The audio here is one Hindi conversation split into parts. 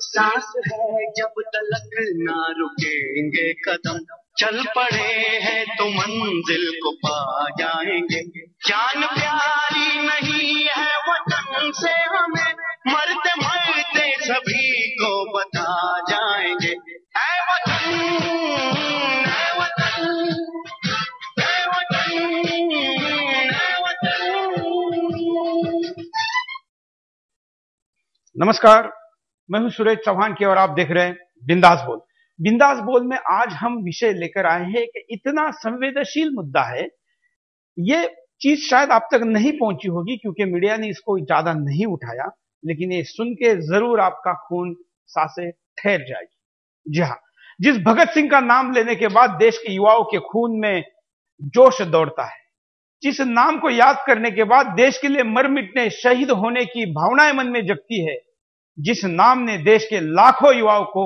सांस है जब तलक ना रुकेंगे कदम, चल पड़े हैं तो मंजिल को पा जाएंगे। जान प्यारी नहीं है वतन से हमें, मरते मरते सभी को बता जाएंगे। ऐ वतन, ऐ वतन, ऐ वतन, ऐ वतन। नमस्कार, मैं हूं सुरेश चौहान की और आप देख रहे हैं बिंदास बोल। बिंदास बोल में आज हम विषय लेकर आए हैं कि इतना संवेदनशील मुद्दा है, ये चीज शायद आप तक नहीं पहुंची होगी क्योंकि मीडिया ने इसको ज्यादा नहीं उठाया, लेकिन ये सुन के जरूर आपका खून सांसें ठहर जाएगी। जी हाँ, जिस भगत सिंह का नाम लेने के बाद देश के युवाओं के खून में जोश दौड़ता है, जिस नाम को याद करने के बाद देश के लिए मर मिटने शहीद होने की भावनाएं मन में जगती है, जिस नाम ने देश के लाखों युवाओं को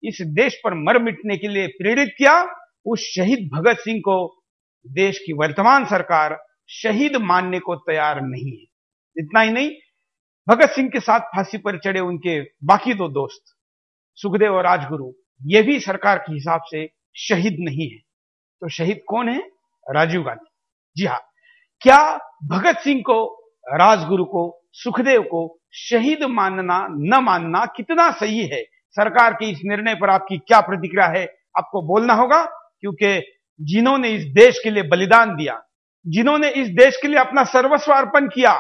इस देश पर मर मिटने के लिए प्रेरित किया, उस शहीद भगत सिंह को देश की वर्तमान सरकार शहीद मानने को तैयार नहीं है। इतना ही नहीं, भगत सिंह के साथ फांसी पर चढ़े उनके बाकी दो दोस्त सुखदेव और राजगुरु, ये भी सरकार के हिसाब से शहीद नहीं है। तो शहीद कौन है? राजीव गांधी। जी हाँ, क्या भगत सिंह को, राजगुरु को, सुखदेव को शहीद मानना न मानना कितना सही है? सरकार के इस निर्णय पर आपकी क्या प्रतिक्रिया है? आपको बोलना होगा, क्योंकि जिन्होंने इस देश के लिए बलिदान दिया, जिन्होंने इस देश के लिए अपना सर्वस्व अर्पण किया,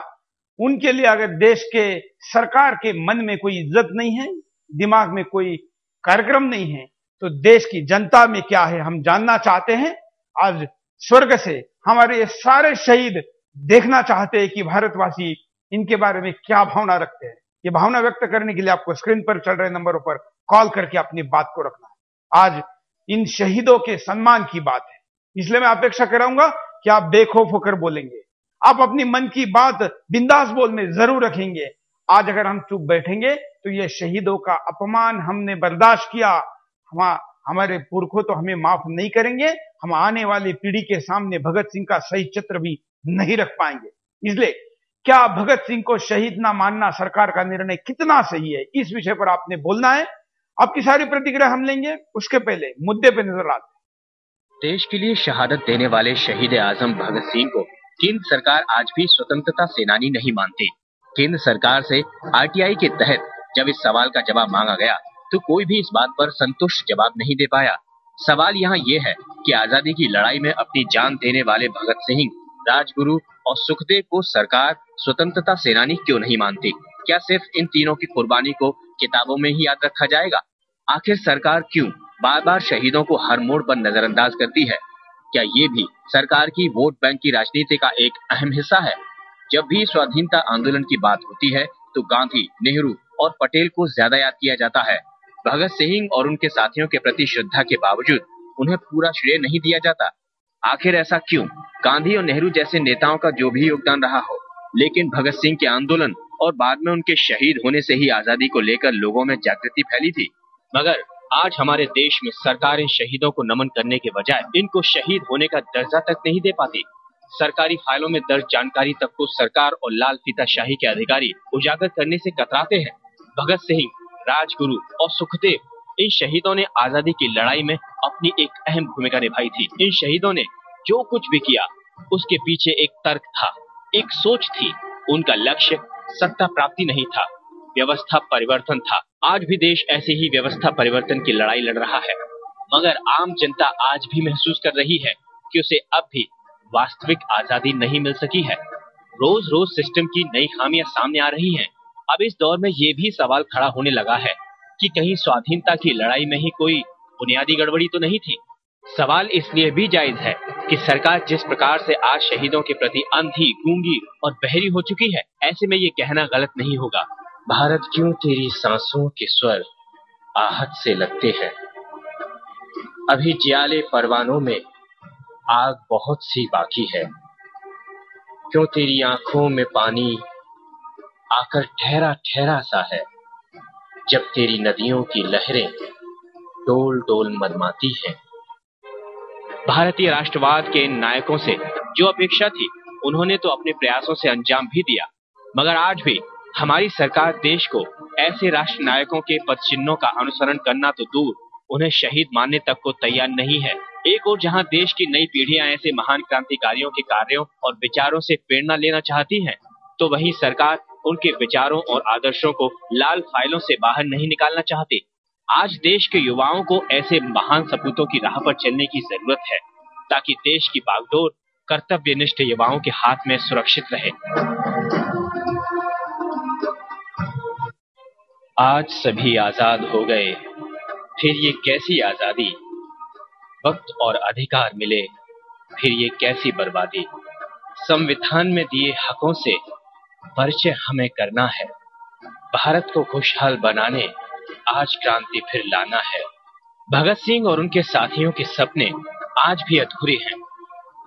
उनके लिए अगर देश के सरकार के मन में कोई इज्जत नहीं है, दिमाग में कोई कार्यक्रम नहीं है, तो देश की जनता में क्या है हम जानना चाहते हैं। आज स्वर्ग से हमारे ये सारे शहीद देखना चाहते हैं कि भारतवासी इनके बारे में क्या भावना रखते हैं। ये भावना व्यक्त करने के लिए आपको स्क्रीन पर चल रहे नंबरों पर कॉल करके अपनी बात को रखना है। आज इन शहीदों के सम्मान की बात है, इसलिए मैं अपेक्षा कराऊंगा कि आप बेखौफ होकर बोलेंगे, आप अपनी मन की बात बिंदास बोल में जरूर रखेंगे। आज अगर हम चुप बैठेंगे तो ये शहीदों का अपमान हमने बर्दाश्त किया, हमारे पुरखों तो हमें माफ नहीं करेंगे, हम आने वाली पीढ़ी के सामने भगत सिंह का सही चित्र भी नहीं रख पाएंगे। इसलिए क्या भगत सिंह को शहीद ना मानना सरकार का निर्णय कितना सही है, इस विषय पर आपने बोलना है। आपकी सारी प्रतिक्रिया हम लेंगे, उसके पहले मुद्दे पे नजर आते हैं। देश के लिए शहादत देने वाले शहीद आजम भगत सिंह को केंद्र सरकार आज भी स्वतंत्रता सेनानी नहीं मानती। केंद्र सरकार से आरटीआई के तहत जब इस सवाल का जवाब मांगा गया तो कोई भी इस बात पर संतुष्ट जवाब नहीं दे पाया। सवाल यहाँ ये है कि आजादी की लड़ाई में अपनी जान देने वाले भगत सिंह, राजगुरु और सुखदेव को सरकार स्वतंत्रता सेनानी क्यों नहीं मानती? क्या सिर्फ इन तीनों की कुर्बानी को किताबों में ही याद रखा जाएगा? आखिर सरकार क्यों बार बार शहीदों को हर मोड़ पर नजरअंदाज करती है? क्या ये भी सरकार की वोट बैंक की राजनीति का एक अहम हिस्सा है? जब भी स्वाधीनता आंदोलन की बात होती है तो गांधी, नेहरू और पटेल को ज्यादा याद किया जाता है। भगत सिंह और उनके साथियों के प्रति श्रद्धा के बावजूद उन्हें पूरा श्रेय नहीं दिया जाता। आखिर ऐसा क्यों? गांधी और नेहरू जैसे नेताओं का जो भी योगदान रहा हो, लेकिन भगत सिंह के आंदोलन और बाद में उनके शहीद होने से ही आजादी को लेकर लोगों में जागृति फैली थी। मगर आज हमारे देश में सरकार इन शहीदों को नमन करने के बजाय इनको शहीद होने का दर्जा तक नहीं दे पाती। सरकारी फाइलों में दर्ज जानकारी तक को सरकार और लाल फीताशाही के अधिकारी उजागर करने से कतराते हैं। भगत सिंह, राजगुरु और सुखदेव, इन शहीदों ने आजादी की लड़ाई में अपनी एक अहम भूमिका निभाई थी। इन शहीदों ने जो कुछ भी किया उसके पीछे एक तर्क था, एक सोच थी। उनका लक्ष्य सत्ता प्राप्ति नहीं था, व्यवस्था परिवर्तन था। आज भी देश ऐसे ही व्यवस्था परिवर्तन की लड़ाई लड़ रहा है, मगर आम जनता आज भी महसूस कर रही है कि उसे अब भी वास्तविक आजादी नहीं मिल सकी है। रोज रोज सिस्टम की नई खामियां सामने आ रही हैं। अब इस दौर में ये भी सवाल खड़ा होने लगा है कि कहीं स्वाधीनता की लड़ाई में ही कोई बुनियादी गड़बड़ी तो नहीं थी। सवाल इसलिए भी जायज है कि सरकार जिस प्रकार से आज शहीदों के प्रति अंधी, गूंगी और बहरी हो चुकी है, ऐसे में ये कहना गलत नहीं होगा, भारत क्यों तेरी सांसों के स्वर आहट से लगते हैं, अभी जियाले परवानों में आग बहुत सी बाकी है, क्यों तेरी आंखों में पानी आकर ठहरा ठहरा सा है, जब तेरी नदियों की लहरें डोल डोल मदमाती हैं। भारतीय राष्ट्रवाद के इन नायकों से जो अपेक्षा थी उन्होंने तो अपने प्रयासों से अंजाम भी दिया, मगर आज भी हमारी सरकार देश को ऐसे राष्ट्र नायकों के पद चिन्हों का अनुसरण करना तो दूर, उन्हें शहीद मानने तक को तैयार नहीं है। एक और जहां देश की नई पीढ़ियां ऐसे महान क्रांतिकारियों के कार्यों और विचारों से प्रेरणा लेना चाहती हैं, तो वहीं सरकार उनके विचारों और आदर्शों को लाल फाइलों से बाहर नहीं निकालना चाहती। आज देश के युवाओं को ऐसे महान सपूतों की राह पर चलने की जरूरत है, ताकि देश की बागडोर कर्तव्यनिष्ठ युवाओं के हाथ में सुरक्षित रहे। आज सभी आजाद हो गए, फिर ये कैसी आजादी। वक्त और अधिकार मिले, फिर ये कैसी बर्बादी। संविधान में दिए हकों से परिचय हमें करना है। भारत को खुशहाल बनाने आज क्रांति फिर लाना है। भगत सिंह और उनके साथियों के सपने आज भी अधूरे हैं।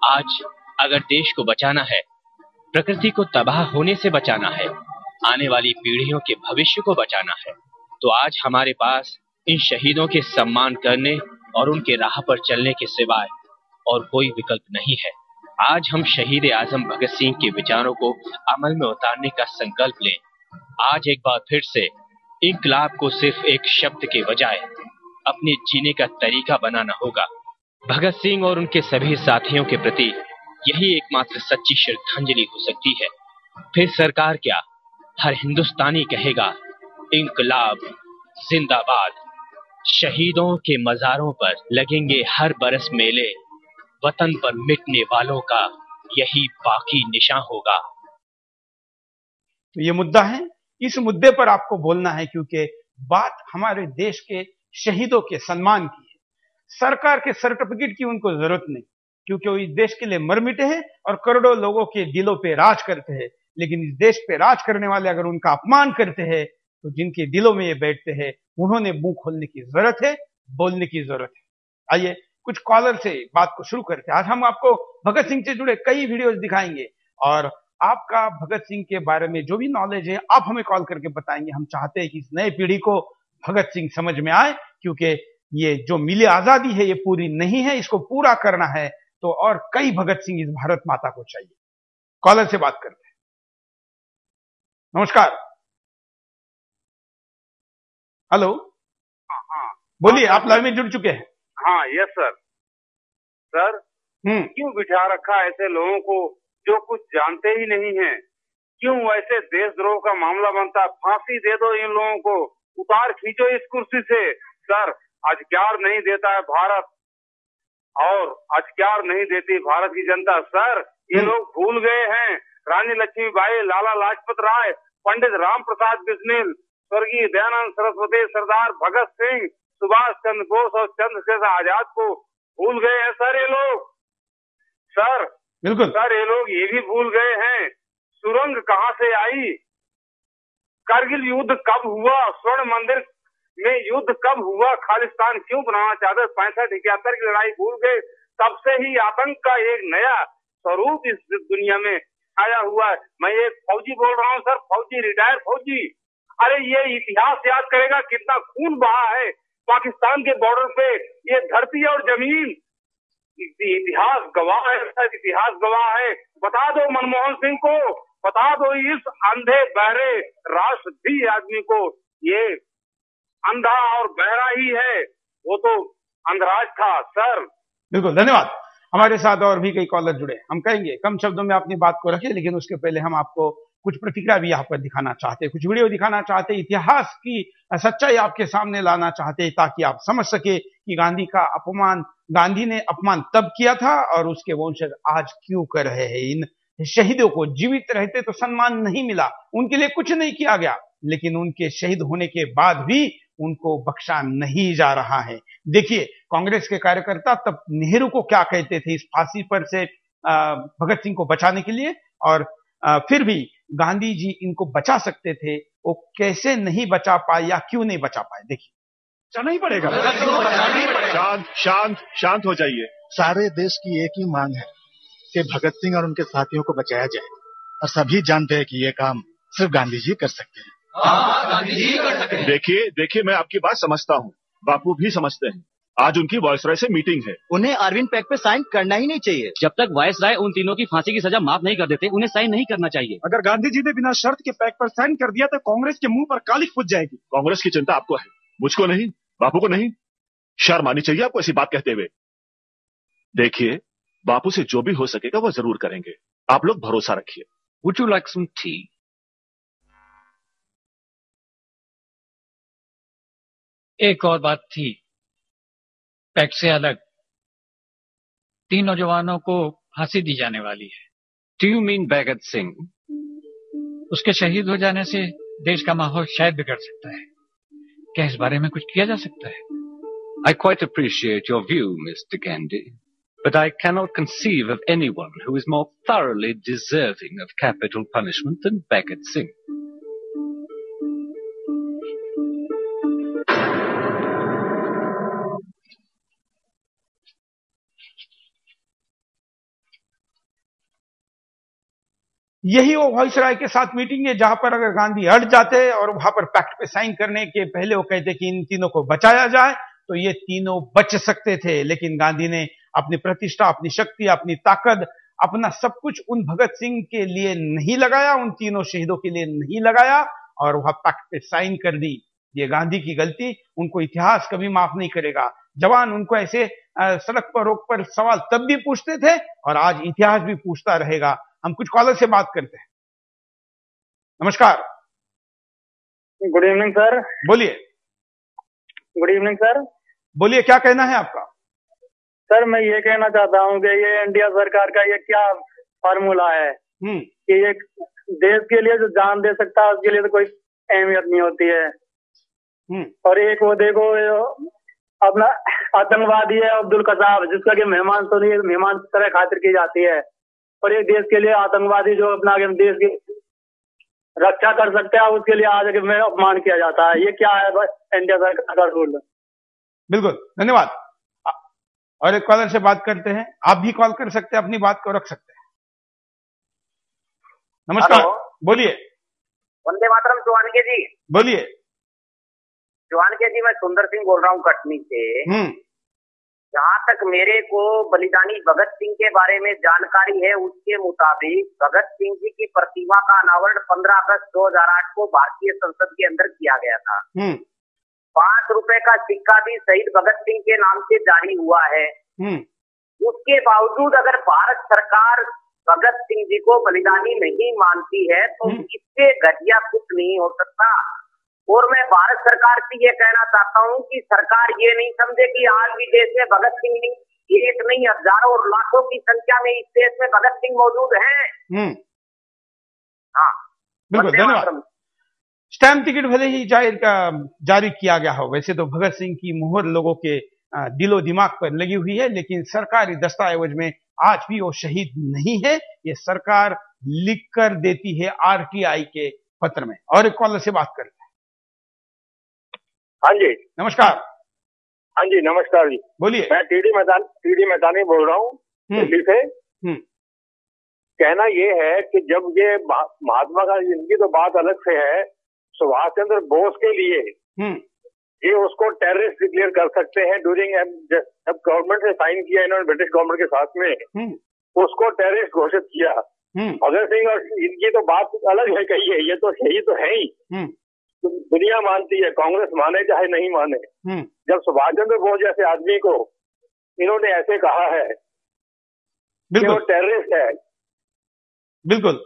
आज अगर देश को बचाना है, प्रकृति को तबाह होने से बचाना है, आने वाली पीढ़ियों के भविष्य को बचाना है, तो आज हमारे पास इन शहीदों के सम्मान करने और उनके राह पर चलने के सिवाय और कोई विकल्प नहीं है। आज हम शहीद आजम भगत सिंह के विचारों को अमल में उतारने का संकल्प लें। आज एक बार फिर से इंकलाब को सिर्फ एक शब्द के बजाय अपने जीने का तरीका बनाना होगा। भगत सिंह और उनके सभी साथियों के प्रति यही एकमात्र सच्ची श्रद्धांजलि हो सकती है। फिर सरकार क्या, हर हिंदुस्तानी कहेगा इंकलाब जिंदाबाद। शहीदों के मजारों पर लगेंगे हर बरस मेले, वतन पर मिटने वालों का यही बाकी निशान होगा। तो ये मुद्दा है, इस मुद्दे पर आपको बोलना है, क्योंकि बात हमारे देश के शहीदों के सम्मान की है। सरकार के सर्टिफिकेट की उनको जरूरत नहीं, क्योंकि वो इस देश के लिए मर मिटे हैं और करोड़ों लोगों के दिलों पे राज करते हैं। लेकिन इस देश पे राज करने वाले अगर उनका अपमान करते हैं, तो जिनके दिलों में ये बैठते हैं, उन्होंने मुंह खोलने की जरूरत है, बोलने की जरूरत है। आइए कुछ कॉलर से बात को शुरू करते हैं। आज हम आपको भगत सिंह से जुड़े कई वीडियोस दिखाएंगे और आपका भगत सिंह के बारे में जो भी नॉलेज है आप हमें कॉल करके बताएंगे। हम चाहते हैं कि इस नई पीढ़ी को भगत सिंह समझ में आए, क्योंकि ये जो मिली आजादी है ये पूरी नहीं है, इसको पूरा करना है तो और कई भगत सिंह इस भारत माता को चाहिए। कॉलर से बात करते हैं। नमस्कार। हेलो। हाँ, बोलिए, आप लाइव में जुड़ चुके हैं। हाँ, यस सर। सर, क्यों बिठा रखा ऐसे लोगों को जो कुछ जानते ही नहीं हैं? क्यों ऐसे देशद्रोह का मामला बनता? फांसी दे दो इन लोगों को, उतार खींचो इस कुर्सी से। सर, अधिकार नहीं देता है भारत और अधिकार नहीं देती भारत की जनता। सर, ये लोग भूल गए हैं रानी लक्ष्मीबाई, लाला लाजपत राय, पंडित राम प्रसाद बिस्मिल, स्वर्गीय दयानंद सरस्वती, सरदार भगत सिंह, सुभाष चंद्र बोस और चंद्रशेखर आजाद को भूल गए हैं सर ये लोग। सर बिल्कुल सर, ये लोग ये भी भूल गए हैं सुरंग कहां से आई, कारगिल युद्ध कब हुआ, स्वर्ण मंदिर में युद्ध कब हुआ, खालिस्तान क्यों बनाना चाहते, 65-71 की लड़ाई भूल गए। तब से ही आतंक का एक नया स्वरूप इस दुनिया में आया हुआ है। मैं एक फौजी बोल रहा हूँ सर, फौजी, रिटायर्ड फौजी। अरे ये इतिहास याद करेगा कितना खून बहा है पाकिस्तान के बॉर्डर पे, ये धरती और जमीन। इतिहास गवाह है सर, इतिहास गवाह है। बता दो मनमोहन सिंह को, बता दो इस अंधे बहरे राष्ट्रवादी आदमी को, ये अंधा और बहरा ही है, वो तो अंधराज था सर। बिल्कुल, धन्यवाद। हमारे साथ और भी कई कॉलर जुड़े। हम कहेंगे कम शब्दों में अपनी बात को रखें, लेकिन उसके पहले हम आपको कुछ प्रतिक्रिया भी यहाँ पर दिखाना चाहते हैं, कुछ वीडियो दिखाना चाहते हैं, इतिहास की सच्चाई आपके सामने लाना चाहते हैं, ताकि आप समझ सके कि गांधी ने अपमान तब किया था और उसके वंशज आज क्यों कर रहे हैं। इन शहीदों को जीवित रहते तो सम्मान नहीं मिला, उनके लिए कुछ नहीं किया गया, लेकिन उनके शहीद होने के बाद भी उनको बख्शा नहीं जा रहा है। देखिए, कांग्रेस के कार्यकर्ता तब नेहरू को क्या कहते थे इस फांसी पर से भगत सिंह को बचाने के लिए, और फिर भी गांधी जी इनको बचा सकते थे, वो कैसे नहीं बचा पाए या क्यों नहीं बचा पाए। देखिए, बचाना ही पड़ेगा। शांत हो जाइए। सारे देश की एक ही मांग है कि भगत सिंह और उनके साथियों को बचाया जाए, और सभी जानते हैं कि ये काम सिर्फ गांधी जी कर सकते हैं। देखिए, मैं आपकी बात समझता हूँ, बापू भी समझते हैं। आज उनकी वायसराय से मीटिंग है। उन्हें अरविंद पैक्ट पे साइन करना ही नहीं चाहिए। जब तक वायसराय उन तीनों की फांसी की सजा माफ नहीं कर देते, उन्हें साइन नहीं करना चाहिए। अगर गांधी जी ने बिना शर्त के पैक्ट पर साइन कर दिया तो कांग्रेस के मुंह पर कालिख फूट जाएगी। कांग्रेस की चिंता आपको है, मुझको नहीं, बापू को नहीं। शर्म आनी चाहिए आपको ऐसी बात कहते हुए। देखिए, बापू से जो भी हो सकेगा वो जरूर करेंगे, आप लोग भरोसा रखिए। Would you like some tea? एक और बात थी, पैक्ट से अलग 3 नौजवानों को फांसी दी जाने वाली है। Do you mean Bhagat Singh? उसके शहीद हो जाने से देश का माहौल शायद बिगड़ सकता है। क्या इस बारे में कुछ किया जा सकता है? I quite appreciate your view, Mr. Gandhi, but I cannot conceive of anyone who is more thoroughly deserving of capital punishment than Bhagat Singh. यही वो वायसराय के साथ मीटिंग है जहां पर अगर गांधी हट जाते और वहां पर पैक्ट पे साइन करने के पहले वो कहते कि इन तीनों को बचाया जाए तो ये तीनों बच सकते थे, लेकिन गांधी ने अपनी प्रतिष्ठा, अपनी शक्ति, अपनी ताकत, अपना सब कुछ उन भगत सिंह के लिए नहीं लगाया, उन तीनों शहीदों के लिए नहीं लगाया और वहां पैक्ट पे साइन कर दी। ये गांधी की गलती, उनको इतिहास कभी माफ नहीं करेगा। जवान उनको ऐसे सड़क पर रोक पर सवाल तब भी पूछते थे और आज इतिहास भी पूछता रहेगा। हम कुछ कॉलर से बात करते हैं। नमस्कार। Good evening sir. बोलिए। Good evening sir. बोलिए, क्या कहना है आपका? सर मैं ये कहना चाहता हूँ कि ये इंडिया सरकार का ये क्या फार्मूला है कि ये देश के लिए जो जान दे सकता है उसके लिए तो कोई अहमियत नहीं होती है। और एक वो देखो अपना आतंकवादी है अब्दुल कसाब, जिसका कि मेहमान तो नहीं, मेहमान की तरह खातिर की जाती है, और एक देश के लिए आतंकवादी जो अपना देश की रक्षा कर सकते हैं उसके लिए आज में अपमान किया जाता है। ये क्या है इंडिया सरकार का रूल? बिल्कुल, धन्यवाद। और एक कॉलर से बात करते हैं। आप भी कॉल कर सकते हैं, अपनी बात को रख सकते हैं। नमस्कार। बोलिए। वंदे मातरम चौहानके जी। बोलिए। चौहानके जी, मैं सुंदर सिंह बोल रहा हूँ कटनी से। जहाँ तक मेरे को बलिदानी भगत सिंह के बारे में जानकारी है उसके मुताबिक भगत सिंह जी की प्रतिमा का अनावरण 15 अगस्त 2008 को भारतीय संसद के अंदर किया गया था। 5 रुपए का सिक्का भी शहीद भगत सिंह के नाम से जारी हुआ है। उसके बावजूद अगर भारत सरकार भगत सिंह जी को बलिदानी नहीं मानती है तो इससे घटिया कुछ नहीं हो सकता। और मैं भारत सरकार से ये कहना चाहता हूँ कि सरकार ये नहीं समझे कि आज भी देश में भगत सिंह एक नहीं हजारों और लाखों की संख्या में इस देश में भगत सिंह मौजूद हैं। हाँ, बिल्कुल, धन्यवाद। स्टैम्प टिकट भले ही जारी किया गया हो, वैसे तो भगत सिंह की मुहर लोगों के दिलो दिमाग पर लगी हुई है, लेकिन सरकारी दस्तावेज में आज भी वो शहीद नहीं है। ये सरकार लिख कर देती है आरटीआई के पत्र में। और एक कॉलर से बात करते हैं। हाँ जी, नमस्कार। हाँ जी, नमस्कार जी। बोलिए। मैं टीडी मैदानी बोल रहा हूँ दिल्ली से। कहना ये है कि जब ये महात्मा गांधी, इनकी तो बात अलग से है, सुभाष चंद्र बोस के लिए ये उसको टेररिस्ट डिक्लेयर कर सकते हैं ड्यूरिंग, जब गवर्नमेंट ने साइन किया इन्होंने ब्रिटिश गवर्नमेंट के साथ में, उसको टेररिस्ट घोषित किया। भगत सिंह और इनकी तो बात अलग है, कही है, ये तो है ही। दुनिया मानती है, कांग्रेस माने चाहे नहीं माने। जब सुभाष चंद्र बोस जैसे आदमी को इन्होंने ऐसे कहा है कि वो टेररिस्ट है, बिल्कुल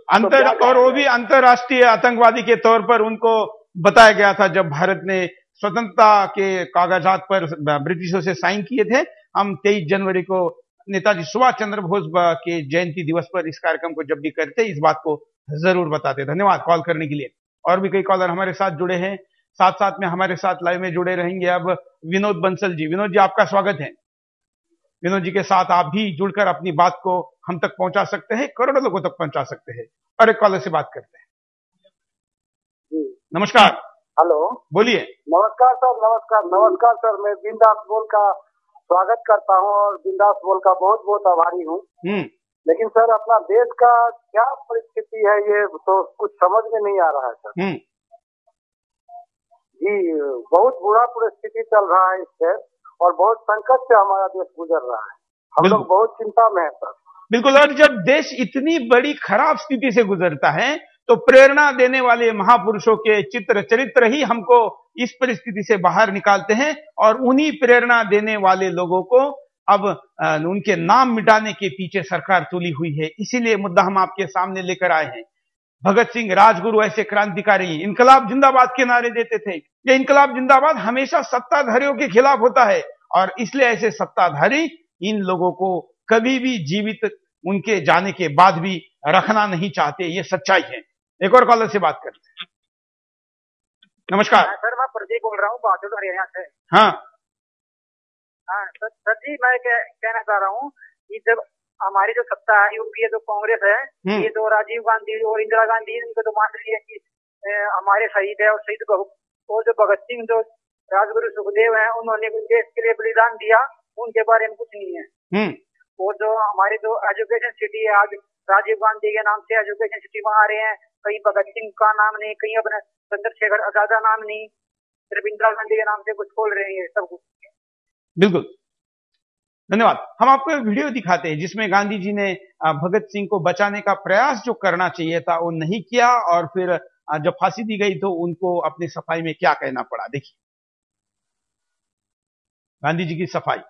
और वो भी अंतर्राष्ट्रीय आतंकवादी के तौर पर उनको बताया गया था। जब भारत ने स्वतंत्रता के कागजात पर ब्रिटिशों से साइन किए थे, हम 23 जनवरी को नेताजी सुभाष चंद्र बोस के जयंती दिवस पर इस कार्यक्रम को जब भी करते इस बात को जरूर बताते। धन्यवाद कॉल करने के लिए। और भी कई कॉलर हमारे साथ जुड़े हैं, साथ साथ में हमारे साथ लाइव में जुड़े रहेंगे। अब विनोद बंसल जी। विनोद जी, आपका स्वागत है। विनोद जी के साथ आप भी जुड़कर अपनी बात को हम तक पहुंचा सकते हैं, करोड़ों लोगों तक पहुंचा सकते हैं। और एक कॉलर से बात करते हैं। नमस्कार। हेलो, बोलिए। नमस्कार सर। नमस्कार सर। मैं बिंदास बोल का स्वागत करता हूँ और बिंदास बोल का बहुत बहुत आभारी हूँ। लेकिन सर अपना देश का क्या परिस्थिति है ये तो कुछ समझ में नहीं आ रहा है सर। जी, बहुत बुरा परिस्थिति चल रहा है इससे। और बहुत संकट से हमारा देश गुजर रहा है। हम लोग बहुत चिंता में है सर। बिल्कुल, और जब देश इतनी बड़ी खराब स्थिति से गुजरता है तो प्रेरणा देने वाले महापुरुषों के चित्र चरित्र ही हमको इस परिस्थिति से बाहर निकालते हैं, और उन्हीं प्रेरणा देने वाले लोगों को अब उनके नाम मिटाने के पीछे सरकार तुली हुई है। इसीलिए मुद्दा हम आपके सामने लेकर आए हैं। भगत सिंह, राजगुरु ऐसे क्रांतिकारी इनकलाब जिंदाबाद के नारे देते थे। ये इनकलाब जिंदाबाद हमेशा सत्ताधारियों के खिलाफ होता है, और इसलिए ऐसे सत्ताधारी इन लोगों को कभी भी जीवित उनके जाने के बाद भी रखना नहीं चाहते। ये सच्चाई है। एक और कॉलर से बात करते हैं। नमस्कार सर, मैं प्रदीप बोल रहा हूँ बहादुर हरियाणा से। हाँ सर जी, मैं कहना चाह रहा हूँ कि जब हमारी जो सत्ता है यूपी है, जो कांग्रेस है, ये तो राजीव गांधी और इंदिरा गांधी इनको तो मान रही है कि हमारे शहीद है, और शहीद और जो भगत सिंह, जो राजगुरु सुखदेव है, उन्होंने देश के लिए बलिदान दिया, उनके बारे में कुछ नहीं है। और जो हमारी जो एजुकेशन सिटी है, आज राजीव गांधी के नाम से एजुकेशन सिटी बना रहे हैं, कहीं भगत सिंह का नाम नहीं, कहीं अपने चंद्रशेखर आजाद का नाम नहीं, सिर्फ इंदिरा गांधी के नाम से कुछ खोल रहे हैं सब कुछ। बिल्कुल, धन्यवाद। हम आपको एक वीडियो दिखाते हैं जिसमें गांधी जी ने भगत सिंह को बचाने का प्रयास जो करना चाहिए था वो नहीं किया, और फिर जब फांसी दी गई तो उनको अपनी सफाई में क्या कहना पड़ा। देखिए गांधी जी की सफाई।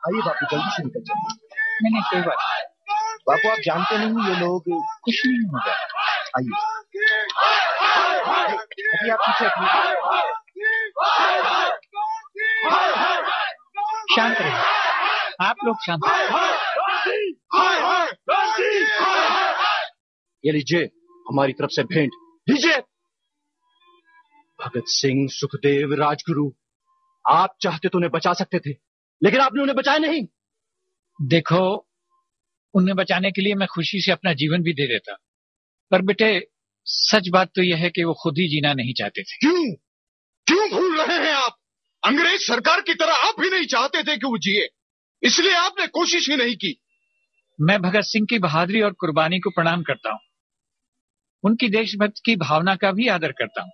आइए बापू, जल्दी से निकल जाइए। नहीं, कोई बात बापू, आप जानते नहीं ये लोग कुछ नहीं होगा। आइए अभी आप पीछे शांत रहिए, आप लोग शांत ये लीजिए हमारी तरफ से भेंट लीजिए। भगत सिंह, सुखदेव, राजगुरु, आप चाहते तो उन्हें बचा सकते थे, लेकिन आपने उन्हें बचाया नहीं। देखो, उन्हें बचाने के लिए मैं खुशी से अपना जीवन भी दे देता, पर बेटे सच बात तो यह है कि वो खुद ही जीना नहीं चाहते थे। क्यों भूल रहे हैं आप? अंग्रेज सरकार की तरह आप भी नहीं चाहते थे कि वो जिए, इसलिए आपने कोशिश ही नहीं की। मैं भगत सिंह की बहादुरी और कुर्बानी को प्रणाम करता हूं, उनकी देशभक्ति की भावना का भी आदर करता हूं,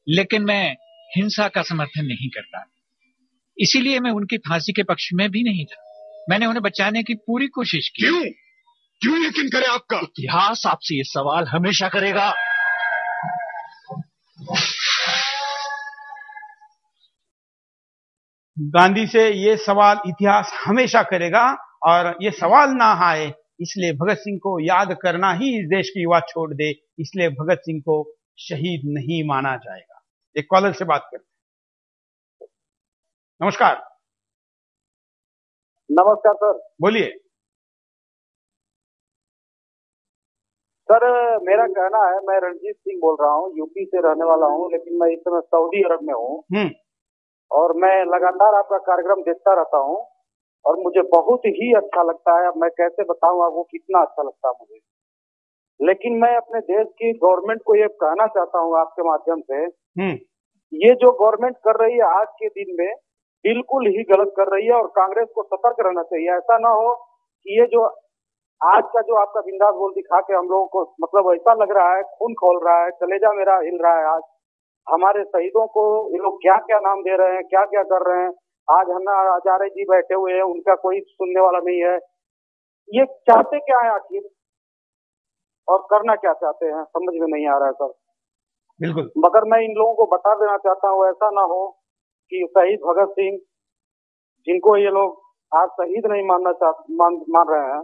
लेकिन मैं हिंसा का समर्थन नहीं करता। इसीलिए मैं उनकी फांसी के पक्ष में भी नहीं था। मैंने उन्हें बचाने की पूरी कोशिश की। क्यों यकीन करे आपका? इतिहास आपसे ये सवाल हमेशा करेगा। गांधी से ये सवाल इतिहास हमेशा करेगा, और ये सवाल ना आए इसलिए भगत सिंह को याद करना ही इस देश की युवा छोड़ दे, इसलिए भगत सिंह को शहीद नहीं माना जाएगा। एक कॉलर से बात करते हैं। नमस्कार। नमस्कार सर। बोलिए सर। मेरा कहना है, मैं रणजीत सिंह बोल रहा हूँ, यूपी से रहने वाला हूँ, लेकिन मैं इस समय सऊदी अरब में हूँ, और मैं लगातार आपका कार्यक्रम देखता रहता हूँ, और मुझे बहुत ही अच्छा लगता है। अब मैं कैसे बताऊं आपको कितना अच्छा लगता है मुझे। लेकिन मैं अपने देश की गवर्नमेंट को ये कहना चाहता हूँ आपके माध्यम से, ये जो गवर्नमेंट कर रही है आज के दिन में बिल्कुल ही गलत कर रही है, और कांग्रेस को सतर्क रहना चाहिए। ऐसा ना हो कि ये जो आज का जो आपका बिंदास बोल दिखा के हम लोगों को मतलब ऐसा लग रहा है खून खोल रहा है, कलेजा मेरा हिल रहा है। आज हमारे शहीदों को ये लोग क्या क्या नाम दे रहे हैं, क्या क्या कर रहे हैं। आज हम हजारे जी बैठे हुए हैं, उनका कोई सुनने वाला नहीं है। ये चाहते क्या है आखिर, और करना क्या चाहते हैं, समझ में नहीं आ रहा है सर। बिल्कुल। मगर मैं इन लोगों को बता देना चाहता हूँ, ऐसा ना हो कि शहीद भगत सिंह, जिनको ये लोग आज शहीद नहीं मान रहे हैं,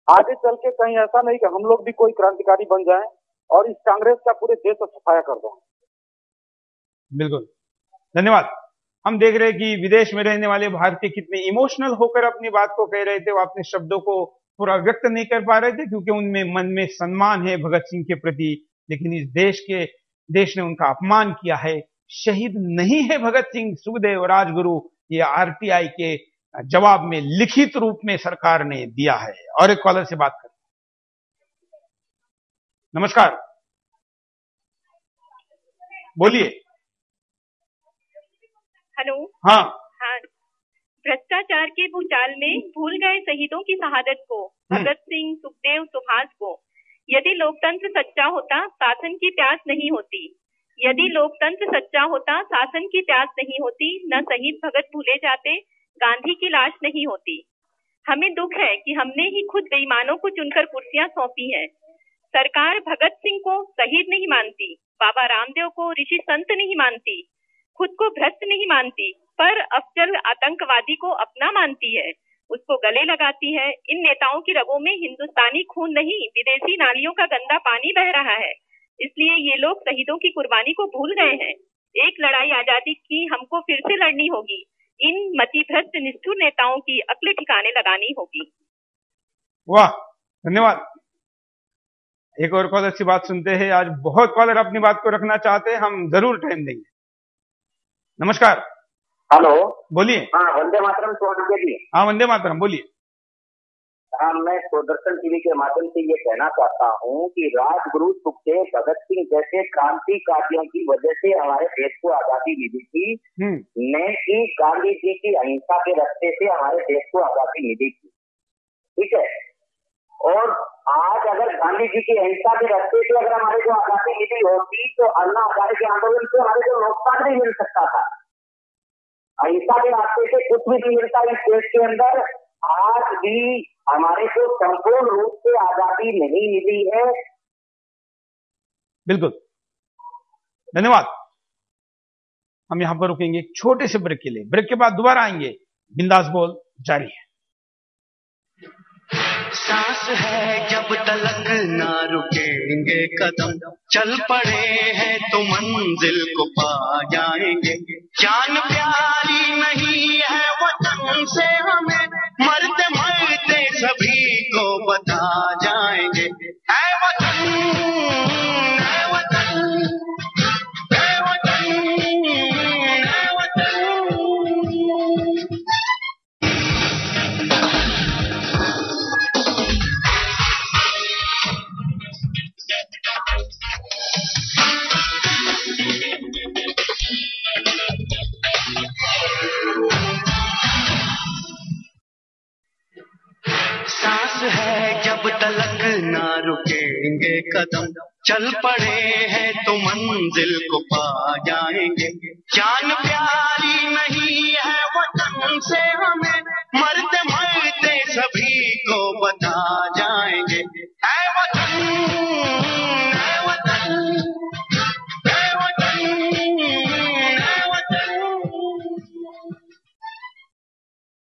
आगे चल के कहीं ऐसा नहीं कि हम लोग भी कोई क्रांतिकारी बन जाएं और इस कांग्रेस का पूरे देश पर सफाया कर दें। बिल्कुल, धन्यवाद। हम देख रहे हैं कि विदेश में रहने वाले भारतीय कितने इमोशनल होकर अपनी बात को कह रहे थे। वो अपने शब्दों को पूरा व्यक्त नहीं कर पा रहे थे, क्योंकि उनमें मन में सम्मान है भगत सिंह के प्रति, लेकिन इस देश ने उनका अपमान किया है। शहीद नहीं है भगत सिंह, सुखदेव, राजगुरु, ये आरटीआई के जवाब में लिखित रूप में सरकार ने दिया है। और एक कॉलर से बात करते हैं। नमस्कार, बोलिए। हेलो। हाँ। हाँ, भ्रष्टाचार के भूचाल में भूल गए शहीदों की शहादत को, भगत सिंह, सुखदेव, सुभाष को। यदि लोकतंत्र सच्चा होता, शासन की प्यास नहीं होती। यदि लोकतंत्र सच्चा होता, शासन की प्यास नहीं होती, न शहीद भगत भूले जाते, गांधी की लाश नहीं होती। हमें दुख है कि हमने ही खुद बेईमानों को चुनकर कुर्सियां सौंपी हैं। सरकार भगत सिंह को शहीद नहीं मानती, बाबा रामदेव को ऋषि संत नहीं मानती, खुद को भ्रष्ट नहीं मानती, पर अफजल आतंकवादी को अपना मानती है, उसको गले लगाती है। इन नेताओं की रगों में हिंदुस्तानी खून नहीं, विदेशी नालियों का गंदा पानी बह रहा है। इसलिए ये लोग शहीदों की कुर्बानी को भूल गए हैं। एक लड़ाई आजादी की हमको फिर से लड़नी होगी। इन मतिभ्रष्ट निष्ठुर नेताओं की अक्ल ठिकाने लगानी होगी। वाह, धन्यवाद। एक और कॉलर की बात सुनते हैं। आज बहुत कॉलर अपनी बात को रखना चाहते हैं, हम जरूर टाइम देंगे। नमस्कार। हेलो, बोलिए। हाँ, वंदे मातरम सोनके जी। हाँ, वंदे मातरम, बोलिए। हाँ, मैं दूरदर्शन टीवी के माध्यम से ये कहना चाहता हूँ कि राजगुरु सुखदेव, भगत सिंह जैसे क्रांतिकारियों की वजह से हमारे देश को आजादी मिली थी, न कि गांधी जी की अहिंसा के रास्ते से हमारे देश को आजादी मिली थी। ठीक है, और आज अगर गांधी जी की अहिंसा के रास्ते से अगर हमारे को आजादी मिली होती तो अन्ना हजारे के आंदोलन से हमारे को लोकतंत्र नहीं मिल सकता था। अहिंसा के रास्ते से कुछ भी नहीं मिलता इस देश के अंदर। आज भी हमारे को संपूर्ण रूप से आजादी नहीं मिली है। बिल्कुल, धन्यवाद। हम यहां पर रुकेंगे एक छोटे से ब्रेक के लिए। ब्रेक के बाद दोबारा आएंगे। बिंदास बोल जारी है। सांस है जब तलक ना रुकेंगे कदम, चल पड़े हैं तो मंजिल को पा जाएंगे। जान प्यारी नहीं है वतन से हमें, मरते मरते सभी को बता जाएंगे। ऐ वतन, ऐ वतन, ऐ वतन, ऐ वतन। सांस है जब तलक ना रुकेंगे कदम, चल पड़े हैं तो मंजिल को पा जाएंगे। जान प्यारी नहीं है वतन से हमें, मरते मरते सभी को बता जाएंगे। ऐ वतन, ऐ वतन, ऐ वतन, ऐ वतन।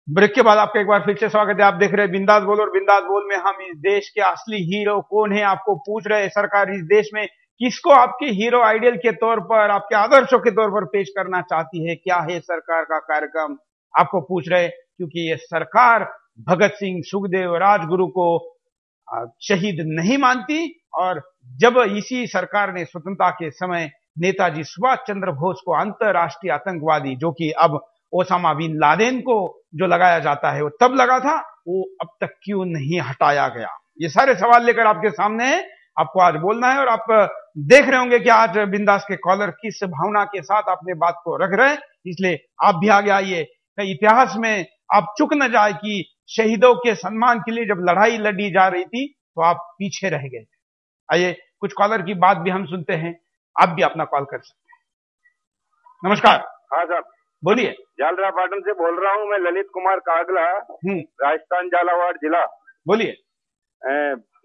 ब्रेक के बाद आपका एक बार फिर से स्वागत है। आप देख रहे हैं बिंदास बोल, और बिंदास बोल में हम इस देश के असली हीरो कौन है आपको पूछ रहे हैं। सरकार इस देश में किसको आपके हीरो आइडियल के तौर पर, आपके आदर्शों के तौर पर पेश करना चाहती है, क्या है सरकार का कार्यक्रम, आपको पूछ रहे हैं। क्योंकि ये सरकार भगत सिंह, सुखदेव, राजगुरु को शहीद नहीं मानती, और जब इसी सरकार ने स्वतंत्रता के समय नेताजी सुभाष चंद्र बोस को अंतरराष्ट्रीय आतंकवादी, जो कि अब ओसामा बिन लादेन को जो लगाया जाता है वो तब लगा था, वो अब तक क्यों नहीं हटाया गया। ये सारे सवाल लेकर आपके सामने है, आपको आज बोलना है। और आप देख रहे होंगे कि आज बिंदास के कॉलर किस भावना के साथ अपने बात को रख रहे हैं, इसलिए आप भी आगे आइए। इतिहास में आप चुक न जाए कि शहीदों के सम्मान के लिए जब लड़ाई लड़ी जा रही थी तो आप पीछे रह गए। आइए कुछ कॉलर की बात भी हम सुनते हैं, आप भी अपना कॉल कर सकते हैं। नमस्कार। हाँ साहब, बोलिए। झालरापाटन से बोल रहा हूँ मैं, ललित कुमार कागला, राजस्थान, झालावाड़ जिला। बोलिए।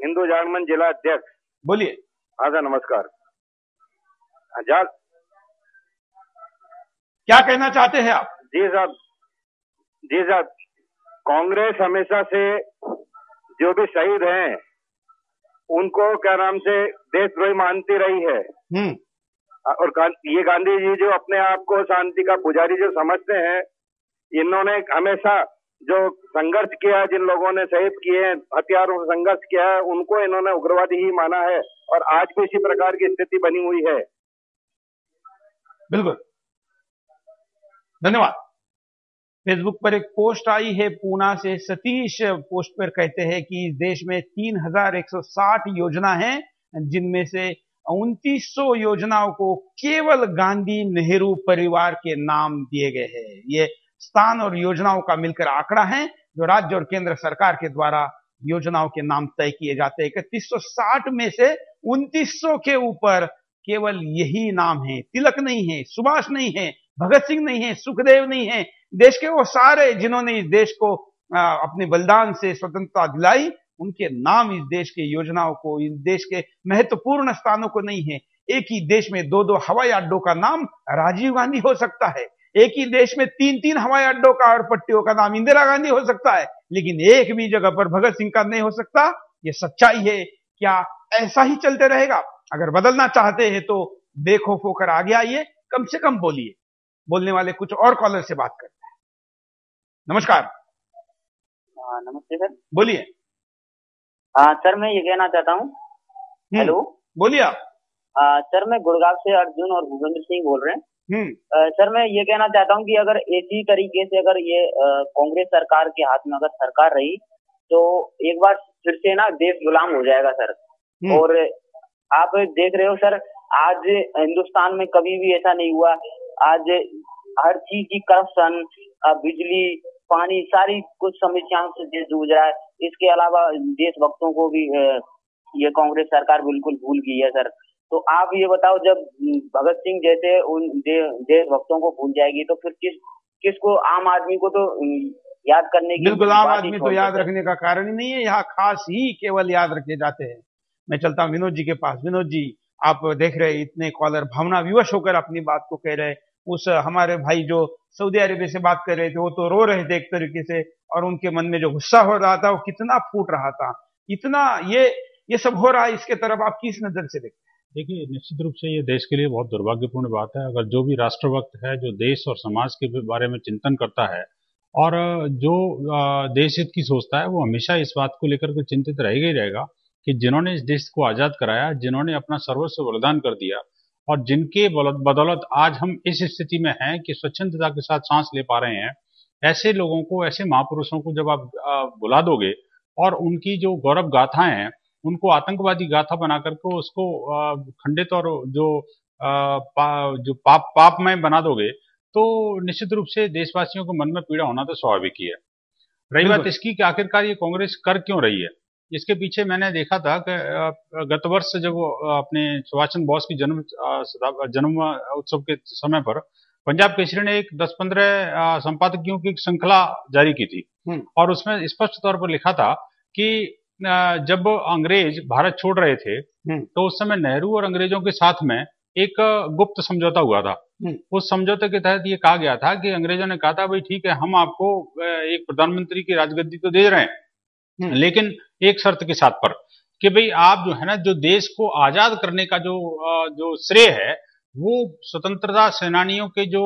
हिंदू जागरण जिला अध्यक्ष। बोलिए। हाँ सर, नमस्कार। क्या कहना चाहते हैं आप? जी साहब, जी साहब, कांग्रेस हमेशा से जो भी शहीद हैं उनको क्या नाम से देशद्रोही मानती रही है। और ये गांधी जी जो अपने आप को शांति का पुजारी जो समझते हैं, इन्होंने हमेशा जो संघर्ष किया, जिन लोगों ने शहीद किए, हथियारों से संघर्ष किया है, उनको इन्होंने उग्रवादी ही माना है, और आज भी इसी प्रकार की स्थिति बनी हुई है। बिल्कुल, धन्यवाद। फेसबुक पर एक पोस्ट आई है पूना से, सतीश पोस्ट पर कहते हैं कि इस देश में 3160 योजना है जिनमें से 2900 योजनाओं को केवल गांधी नेहरू परिवार के नाम दिए गए हैं। ये स्थान और योजनाओं का मिलकर आंकड़ा है जो राज्य और केंद्र सरकार के द्वारा योजनाओं के नाम तय किए जाते हैं। 3160 में से 2900 के ऊपर केवल यही नाम है। तिलक नहीं है, सुभाष नहीं है, भगत सिंह नहीं है, सुखदेव नहीं है। देश के वो सारे जिन्होंने इस देश को अपने बलिदान से स्वतंत्रता दिलाई, उनके नाम इस देश के योजनाओं को, इस देश के महत्वपूर्ण स्थानों को नहीं है। एक ही देश में 2-2 हवाई अड्डों का नाम राजीव गांधी हो सकता है, एक ही देश में 3-3 हवाई अड्डों का और पट्टियों का नाम इंदिरा गांधी हो सकता है, लेकिन एक भी जगह पर भगत सिंह का नहीं हो सकता। ये सच्चाई है। क्या ऐसा ही चलते रहेगा? अगर बदलना चाहते हैं तो बेखौफ होकर आगे आइए, कम से कम बोलिए। बोलने वाले कुछ और कॉलर से बात करते हैं। नमस्कार। नमस्ते सर। बोलिए। सर मैं ये कहना चाहता हूँ। हेलो, बोलिए आप। सर मैं गुड़गांव से अर्जुन और भूपेंद्र सिंह बोल रहे हैं। सर मैं ये कहना चाहता हूँ कि अगर इसी तरीके से अगर ये कांग्रेस सरकार के हाथ में अगर सरकार रही तो एक बार फिर से ना देश गुलाम हो जाएगा सर। और आप देख रहे हो सर, आज हिंदुस्तान में कभी भी ऐसा नहीं हुआ। आज हर चीज की करप्शन, बिजली, पानी, सारी कुछ समस्याओं से देश जूझ रहा है। इसके अलावा देशभक्तों को भी ये कांग्रेस सरकार बिल्कुल भूल गई है सर। तो आप ये बताओ, जब भगत सिंह जैसे उन देशभक्तों को भूल जाएगी तो फिर किसको, आम आदमी को तो याद करने की, बिल्कुल आम आदमी तो याद रखने का कारण ही नहीं है। यहाँ खास ही केवल याद रखे जाते हैं। मैं चलता हूँ विनोद जी के पास। विनोद जी, आप देख रहे इतने कॉलर भावना विवश होकर अपनी बात को कह रहे। उस हमारे भाई जो सऊदी अरेबिया से बात कर रहे थे वो तो रो रहे थे एक तरीके से, और उनके मन में जो गुस्सा हो रहा था वो कितना फूट रहा था। इतना ये सब हो रहा है, इसके तरफ आप किस नजर से देखते हैं? देखिए, निश्चित रूप से ये देश के लिए बहुत दुर्भाग्यपूर्ण बात है। अगर जो भी राष्ट्रभक्त है, जो देश और समाज के बारे में चिंतन करता है और जो देश हित की सोचता है, वो हमेशा इस बात को लेकर के चिंतित रहेगा ही रहेगा कि जिन्होंने इस देश को आजाद कराया, जिन्होंने अपना सर्वस्व बलिदान कर दिया और जिनके बदौलत आज हम इस स्थिति में हैं कि स्वच्छंदता के साथ सांस ले पा रहे हैं, ऐसे लोगों को, ऐसे महापुरुषों को जब आप बुला दोगे और उनकी जो गौरव गाथाएं हैं उनको आतंकवादी गाथा बना करके उसको खंडित और जो पापमय बना दोगे, तो निश्चित रूप से देशवासियों को मन में पीड़ा होना तो स्वाभाविक ही है। रही बात इसकी कि आखिरकार ये कांग्रेस कर क्यों रही है, इसके पीछे मैंने देखा था कि गत वर्ष जब अपने सुभाष चंद्र बोस की जन्म उत्सव के समय पर पंजाब केसरी ने एक 10-15 संपादकियों की श्रृंखला जारी की थी और उसमें स्पष्ट तौर पर लिखा था कि जब अंग्रेज भारत छोड़ रहे थे तो उस समय नेहरू और अंग्रेजों के साथ में एक गुप्त समझौता हुआ था। उस समझौते के तहत ये कहा गया था कि अंग्रेजों ने कहा था भाई ठीक है, हम आपको एक प्रधानमंत्री की राजगद्दी तो दे रहे हैं, लेकिन एक शर्त के साथ पर कि भाई आप जो है ना, जो देश को आजाद करने का जो श्रेय है वो स्वतंत्रता सेनानियों के जो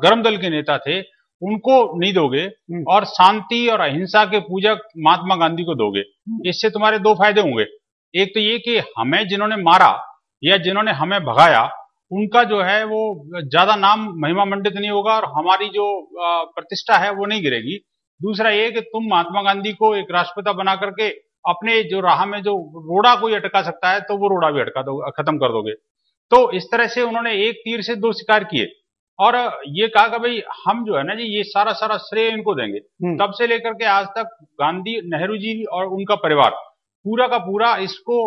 गर्म दल के नेता थे उनको नहीं दोगे और शांति और अहिंसा के पूजक महात्मा गांधी को दोगे। इससे तुम्हारे दो फायदे होंगे। एक तो ये कि हमें जिन्होंने मारा या जिन्होंने हमें भगाया उनका जो है वो ज्यादा नाम महिमा मंडित नहीं होगा और हमारी जो प्रतिष्ठा है वो नहीं गिरेगी। दूसरा ये कि तुम महात्मा गांधी को एक राष्ट्रपिता बना करके अपने जो राह में जो रोड़ा कोई अटका सकता है तो वो रोड़ा भी खत्म कर दोगे। तो इस तरह से उन्होंने एक तीर से दो शिकार किए और ये कहा कि भाई हम जो है ना जी ये सारा श्रेय इनको देंगे। तब से लेकर के आज तक गांधी, नेहरू जी और उनका परिवार पूरा का पूरा इसको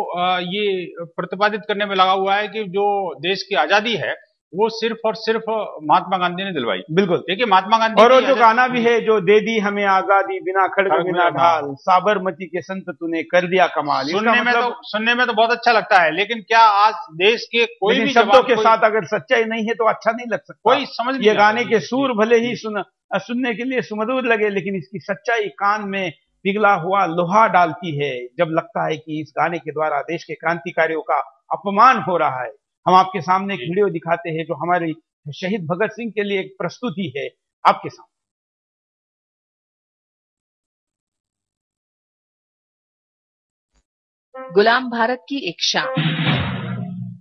ये प्रतिपादित करने में लगा हुआ है कि जो देश की आजादी है वो सिर्फ और सिर्फ महात्मा गांधी ने दिलवाई। बिल्कुल। देखिए महात्मा गांधी और जो गाना भी है, जो दे दी हमें आजादी बिना खड़ग बिना ढाल, साबरमती के संत तूने कर दिया कमाल। सुनने में तो बहुत अच्छा लगता है, लेकिन क्या आज देश के कोई भी शब्दों के साथ अगर सच्चाई नहीं है तो अच्छा नहीं लग सकता। कोई समझ नहीं। ये गाने के सुर भले ही सुनने के लिए सुमधुर लगे, लेकिन इसकी सच्चाई कान में पिघला हुआ लोहा डालती है जब लगता है कि इस गाने के द्वारा देश के क्रांतिकारियों का अपमान हो रहा है। हम आपके सामने एक वीडियो दिखाते हैं जो हमारे शहीद भगत सिंह के लिए एक प्रस्तुति है आपके सामने। गुलाम भारत की एक शाम,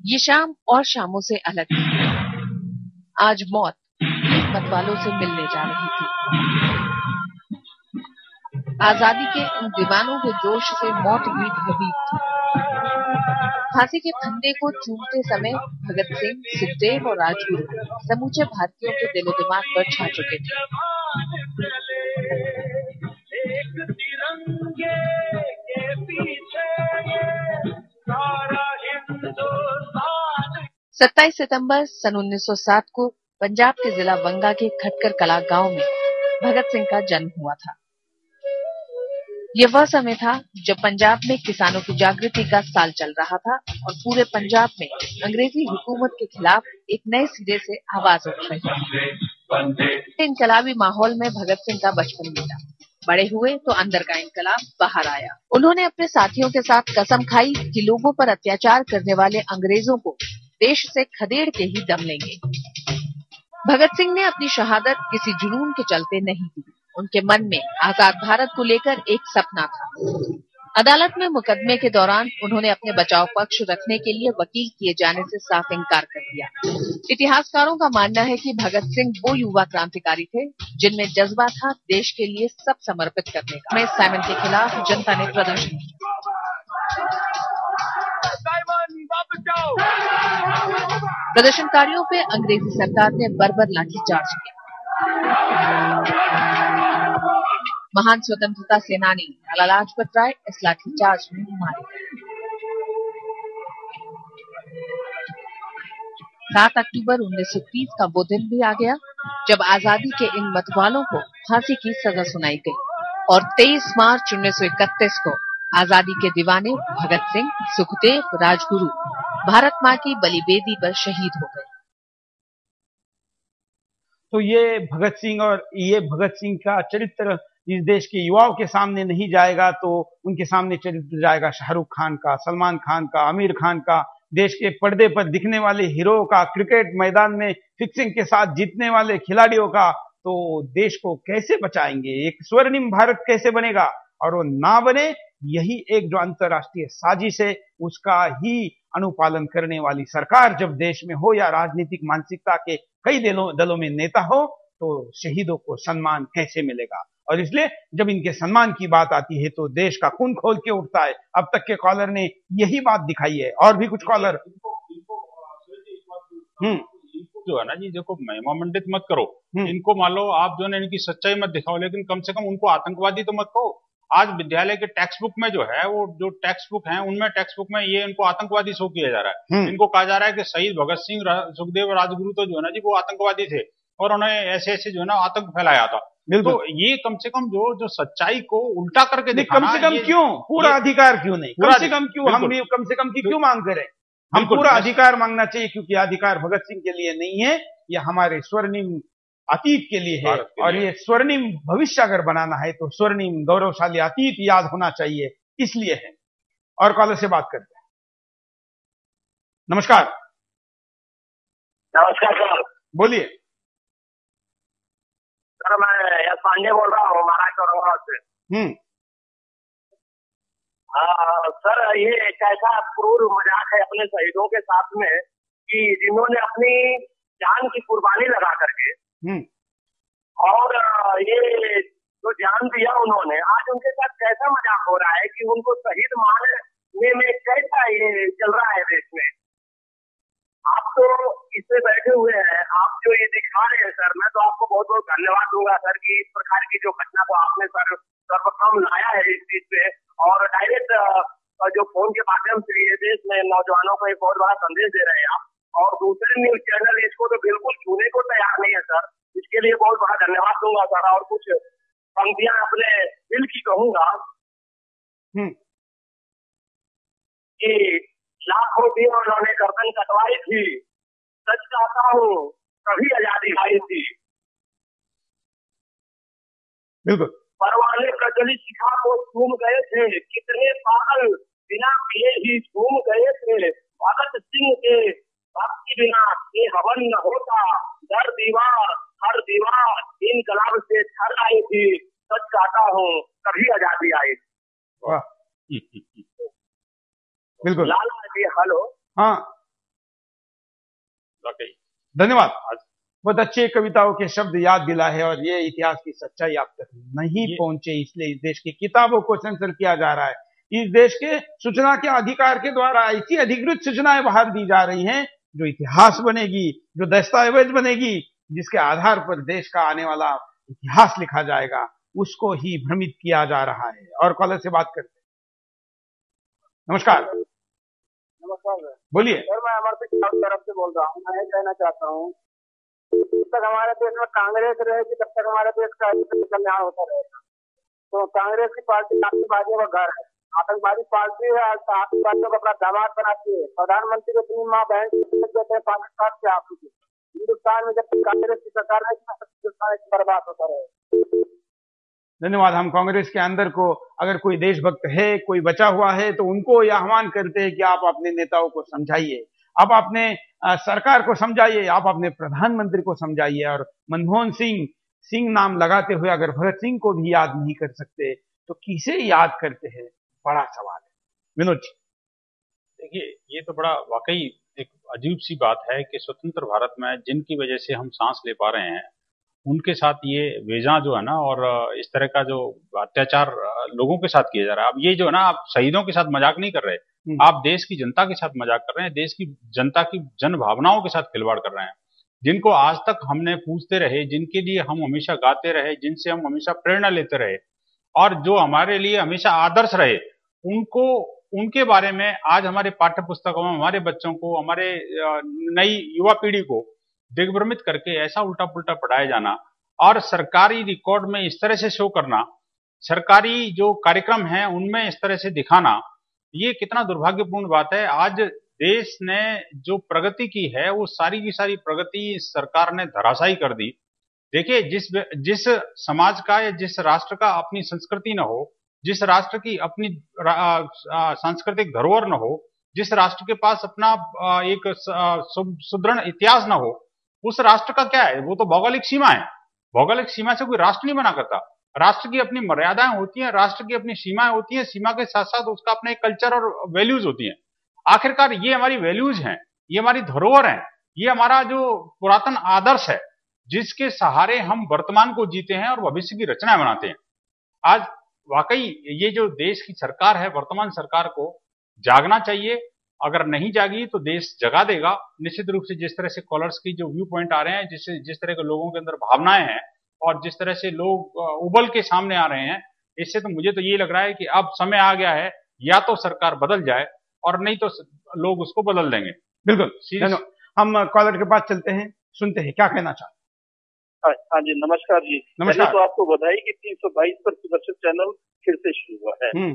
ये शाम और शामों से अलग थी। आज मौत मतवालों से मिलने जा रही थी। आजादी के उन दीवानों के जोश से मौत भी भयभीत थी। फांसी के फंदे को चूमते समय भगत सिंह, सुखदेव और राजगुरु समूचे भारतीयों के दिलो दिमाग पर छा चुके थे। 27 सितंबर सन 1907 को पंजाब के जिला बंगा के खटकर कला गांव में भगत सिंह का जन्म हुआ था। यह वह समय था जब पंजाब में किसानों की जागृति का साल चल रहा था और पूरे पंजाब में अंग्रेजी हुकूमत के खिलाफ एक नए सिरे से आवाज उठ रही थी। इनकलाबी माहौल में भगत सिंह का बचपन बीता। बड़े हुए तो अंदर का इनकलाब बाहर आया। उन्होंने अपने साथियों के साथ कसम खाई कि लोगों पर अत्याचार करने वाले अंग्रेजों को देश से खदेड़ के ही दम लेंगे। भगत सिंह ने अपनी शहादत किसी जुनून के चलते नहीं दी। उनके मन में आजाद भारत को लेकर एक सपना था। अदालत में मुकदमे के दौरान उन्होंने अपने बचाव पक्ष रखने के लिए वकील किए जाने से साफ इनकार कर दिया। इतिहासकारों का मानना है कि भगत सिंह वो युवा क्रांतिकारी थे जिनमें जज्बा था देश के लिए सब समर्पित करने का। में साइमन के खिलाफ जनता ने प्रदर्शन किया। प्रदर्शनकारियों पे अंग्रेजी सरकार ने बर्बर लाठीचार्ज किया। महान स्वतंत्रता सेनानी लाला लाजपत राय इस लाठीचार्ज में मारे गए। 7 अक्टूबर 1930 का वो दिन भी आ गया जब आजादी के इन मतवालों को फांसी की सजा सुनाई गई और 23 मार्च 1931 को आजादी के दीवाने भगत सिंह, सुखदेव, राजगुरु भारत मां की बलिवेदी पर शहीद हो गए। तो ये भगत सिंह और ये भगत सिंह का चरित्र इस देश के युवाओं के सामने नहीं जाएगा तो उनके सामने चरित्र जाएगा शाहरुख खान का, सलमान खान का, आमिर खान का, देश के पर्दे पर दिखने वाले हीरो का, क्रिकेट मैदान में फिक्सिंग के साथ जीतने वाले खिलाड़ियों का। तो देश को कैसे बचाएंगे, एक स्वर्णिम भारत कैसे बनेगा? और वो ना बने, यही एक जो अंतर्राष्ट्रीय साजिश है उसका ही अनुपालन करने वाली सरकार जब देश में हो या राजनीतिक मानसिकता के कई दलों में नेता हो तो शहीदों को सम्मान कैसे मिलेगा? और इसलिए जब इनके सम्मान की बात आती है तो देश का खून खोल के उठता है। अब तक के कॉलर ने यही बात दिखाई है और भी कुछ कॉलर जो है ना जी, देखो महिमा मंडित मत करो इनको। मान लो आप जो है इनकी सच्चाई मत दिखाओ, लेकिन कम से कम उनको आतंकवादी तो मत कहो। आज विद्यालय के टेक्स्ट बुक में जो है वो जो टेक्स्ट बुक है उनमें टेक्स्ट बुक में ये इनको आतंकवादी शो किया जा रहा है। इनको कहा जा रहा है कि शहीद भगत सिंह, सुखदेव, राजगुरु तो जो है ना जी वो आतंकवादी थे और उन्होंने ऐसे ऐसे जो है ना आतंक फैलाया था। तो ये कम से कम जो सच्चाई को उल्टा करके दिखाना, कम से कम क्यों पूरा अधिकार क्यों नहीं, कम से कम क्यों हम भी कम से कम की क्यों मांग करें? हम पूरा अधिकार मांगना चाहिए क्योंकि अधिकार भगत सिंह के लिए नहीं है, ये हमारे स्वर्णिम अतीत के लिए है। और ये स्वर्णिम भविष्य अगर बनाना है तो स्वर्णिम गौरवशाली अतीत याद होना चाहिए, इसलिए है। और कॉलर से बात करते हैं। नमस्कार। नमस्कार सर, बोलिए सर। मैं यश पांडे बोल रहा हूँ महाराष्ट्र औरंगाबाद से। सर, ये कैसा क्रूर मजाक है अपने शहीदों के साथ में कि जिन्होंने अपनी जान की कुर्बानी लगा करके और ये जो जान दिया उन्होंने, आज उनके साथ कैसा मजाक हो रहा है कि उनको शहीद मानने में कैसा ये चल रहा है देश में। आप तो इससे बैठे हुए हैं, आप जो ये दिखा रहे हैं सर, मैं तो आपको बहुत बहुत धन्यवाद दूंगा सर कि इस प्रकार की जो घटना को आपने सर सर्वप्रथम लाया है इस चीज पे और डायरेक्ट जो फोन के माध्यम से ये देश में नौजवानों को एक बहुत बड़ा संदेश दे रहे हैं आप। और दूसरे न्यूज चैनल इसको तो बिल्कुल छूने को तैयार नहीं है सर, इसके लिए बहुत बड़ा धन्यवाद दूंगा सर। और कुछ पंक्तियां अपने दिल की कहूंगा कि लाखों दिन उन्होंने गर्दन कटवाई थी, सच कहता हूँ कभी आजादी आई थी। बिल्कुल। परवाने प्रज्वलित शिखा को झूम गए थे, कितने पागल बिना पिए ही झूम गए थे। भगत सिंह के भक्ति बिना ये हवन न होता, दर दीवार हर दीवार इनकलाब से छल आई थी। सच कहता हूँ कभी आजादी आई। वाह, बिल्कुल। लाला जी हेलो। हाँ, धन्यवाद। बहुत अच्छे कविताओं के शब्द याद दिला है और ये इतिहास की सच्चाई आप तक नहीं पहुंचे, इसलिए इस देश की किताबों को सेंसर किया जा रहा है। इस देश के सूचना के अधिकार के द्वारा ऐसी अधिकृत सूचनाएं बाहर दी जा रही हैं जो इतिहास बनेगी, जो दस्तावेज बनेगी, जिसके आधार पर देश का आने वाला इतिहास लिखा जाएगा, उसको ही भ्रमित किया जा रहा है। और कॉलर से बात करते हैं। नमस्कार। नमस्कार सर। बोलिए सर, मैं अमरप्रीत तरफ से बोल रहा हूँ। मैं कहना चाहता हूँ जब तक हमारे देश में कांग्रेस रहेगी तब तक हमारे देश का कल्याण होता रहेगा। तो कांग्रेस की पार्टी आतंकवादियों का घर है, आतंकवादी पार्टी है, आतंकवादियों को अपना दामाद बनाती है। प्रधानमंत्री को 3 माह बहन देते हैं पाकिस्तान से आप हिंदुस्तान में। जब तक कांग्रेस की सरकार है हिंदुस्तान बर्बाद होता रहे। धन्यवाद। हम कांग्रेस के अंदर को अगर कोई देशभक्त है, कोई बचा हुआ है, तो उनको यह आह्वान करते हैं कि आप अपने नेताओं को समझाइए, आप अपने सरकार को समझाइए, आप अपने प्रधानमंत्री को समझाइए। और मनमोहन सिंह नाम लगाते हुए अगर भगत सिंह को भी याद नहीं कर सकते तो किसे याद करते हैं, बड़ा सवाल है। विनोद जी। देखिए, ये तो बड़ा वाकई एक अजीब सी बात है कि स्वतंत्र भारत में जिनकी वजह से हम सांस ले पा रहे हैं उनके साथ ये वेजा जो है ना, और इस तरह का जो अत्याचार लोगों के साथ किया जा रहा है। अब ये जो है ना, आप शहीदों के साथ मजाक नहीं कर रहे, आप देश की जनता के साथ मजाक कर रहे हैं, देश की जनता की जन भावनाओं के साथ खिलवाड़ कर रहे हैं। जिनको आज तक हमने पूछते रहे, जिनके लिए हम हमेशा गाते रहे, जिनसे हम हमेशा प्रेरणा लेते रहे और जो हमारे लिए हमेशा आदर्श रहे, उनके बारे में आज हमारे पाठ्य पुस्तकों में हमारे बच्चों को, हमारे नई युवा पीढ़ी को दिग्भ्रमित करके ऐसा उल्टा पुल्टा पढ़ाया जाना और सरकारी रिकॉर्ड में इस तरह से शो करना, सरकारी जो कार्यक्रम है उनमें इस तरह से दिखाना, ये कितना दुर्भाग्यपूर्ण बात है। आज देश ने जो प्रगति की है वो सारी की सारी प्रगति सरकार ने धराशायी कर दी। देखिए, जिस समाज का या जिस राष्ट्र का अपनी संस्कृति न हो, जिस राष्ट्र की अपनी सांस्कृतिक धरोहर न हो, जिस राष्ट्र के पास अपना एक सुदृढ़ इतिहास न हो, उस राष्ट्र का क्या है, वो तो भौगोलिक सीमा है। भौगोलिक सीमा से कोई राष्ट्र नहीं बना करता। राष्ट्र की अपनी मर्यादाएं होती हैं, राष्ट्र की अपनी सीमाएं होती हैं, सीमा के साथ साथ उसका अपने कल्चर और वैल्यूज होती हैं। आखिरकार ये हमारी वैल्यूज हैं, ये हमारी धरोहर है, ये हमारा जो पुरातन आदर्श है, जिसके सहारे हम वर्तमान को जीते हैं और भविष्य की रचना बनाते हैं। आज वाकई ये जो देश की सरकार है, वर्तमान सरकार को जागना चाहिए। अगर नहीं जागी तो देश जगा देगा निश्चित रूप से। जिस तरह से कॉलर्स की जो व्यू पॉइंट आ रहे हैं, जिस तरह के लोगों के अंदर भावनाएं हैं और जिस तरह से लोग उबल के सामने आ रहे हैं, इससे तो मुझे तो ये लग रहा है कि अब समय आ गया है, या तो सरकार बदल जाए और नहीं तो लोग उसको बदल देंगे। बिल्कुल। हम कॉलर के पास चलते हैं, सुनते हैं क्या कहना चाहते हैं। हाँ जी, नमस्कार जी। नमस्कार। तो आपको बधाई कि 322 पर सुदर्शन चैनल फिर से शुरू हुआ है।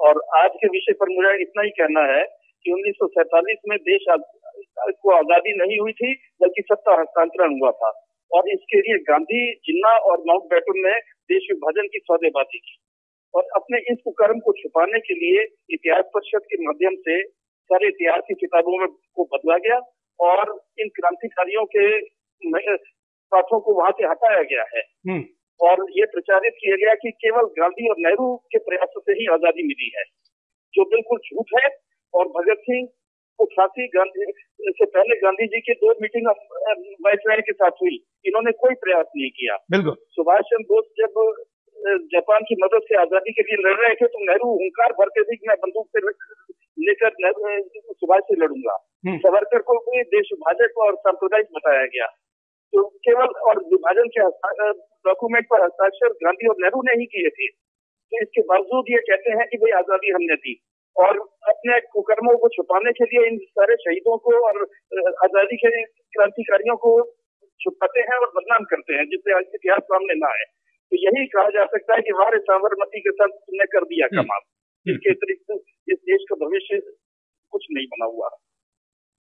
और आज के विषय पर मुझे इतना ही कहना है कि 1947 में देश को आजादी नहीं हुई थी, बल्कि सत्ता हस्तांतरण हुआ था। और इसके लिए गांधी, जिन्ना और माउंटबेटन ने देश विभाजन की सौदेबाजी की। और अपने इस कुकर्म को छुपाने के लिए इतिहास परिषद के माध्यम से सारे इतिहास की किताबों में को बदला गया और इन क्रांतिकारियों के पाठों को वहां से हटाया गया है। और ये प्रचारित किया गया कि केवल गांधी और नेहरू के प्रयासों से ही आजादी मिली है, जो बिल्कुल झूठ है। और भगत सिंह को फांसी गांधी से पहले गांधी जी की 2 मीटिंग वायसराय के साथ हुई, इन्होंने कोई प्रयास नहीं किया। बिल्कुल। सुभाष चंद्र बोस जब जापान की मदद से आजादी के लिए लड़ रहे थे तो नेहरू हुंकार भरते थे कि मैं बंदूक से लेकर सुभाष से लड़ूंगा। सावरकर को भी देश विभाजक और सांप्रदायिक बताया गया। तो केवल और विभाजन के डॉक्यूमेंट पर हस्ताक्षर गांधी और नेहरू ने ही किए थे। तो इसके बावजूद ये कहते हैं कि भाई आजादी हमने दी, और अपने कुकर्मों को छुपाने के लिए इन सारे शहीदों को और आजादी के क्रांतिकारियों को छुपाते हैं और बदनाम करते हैं, जिससे इतिहास सामने ना आए। तो यही कहा जा सकता है कि हमारे साबरमती के साथ तुमने कर दिया कमाल। इसके अतिरिक्त इस देश का भविष्य कुछ नहीं बना हुआ।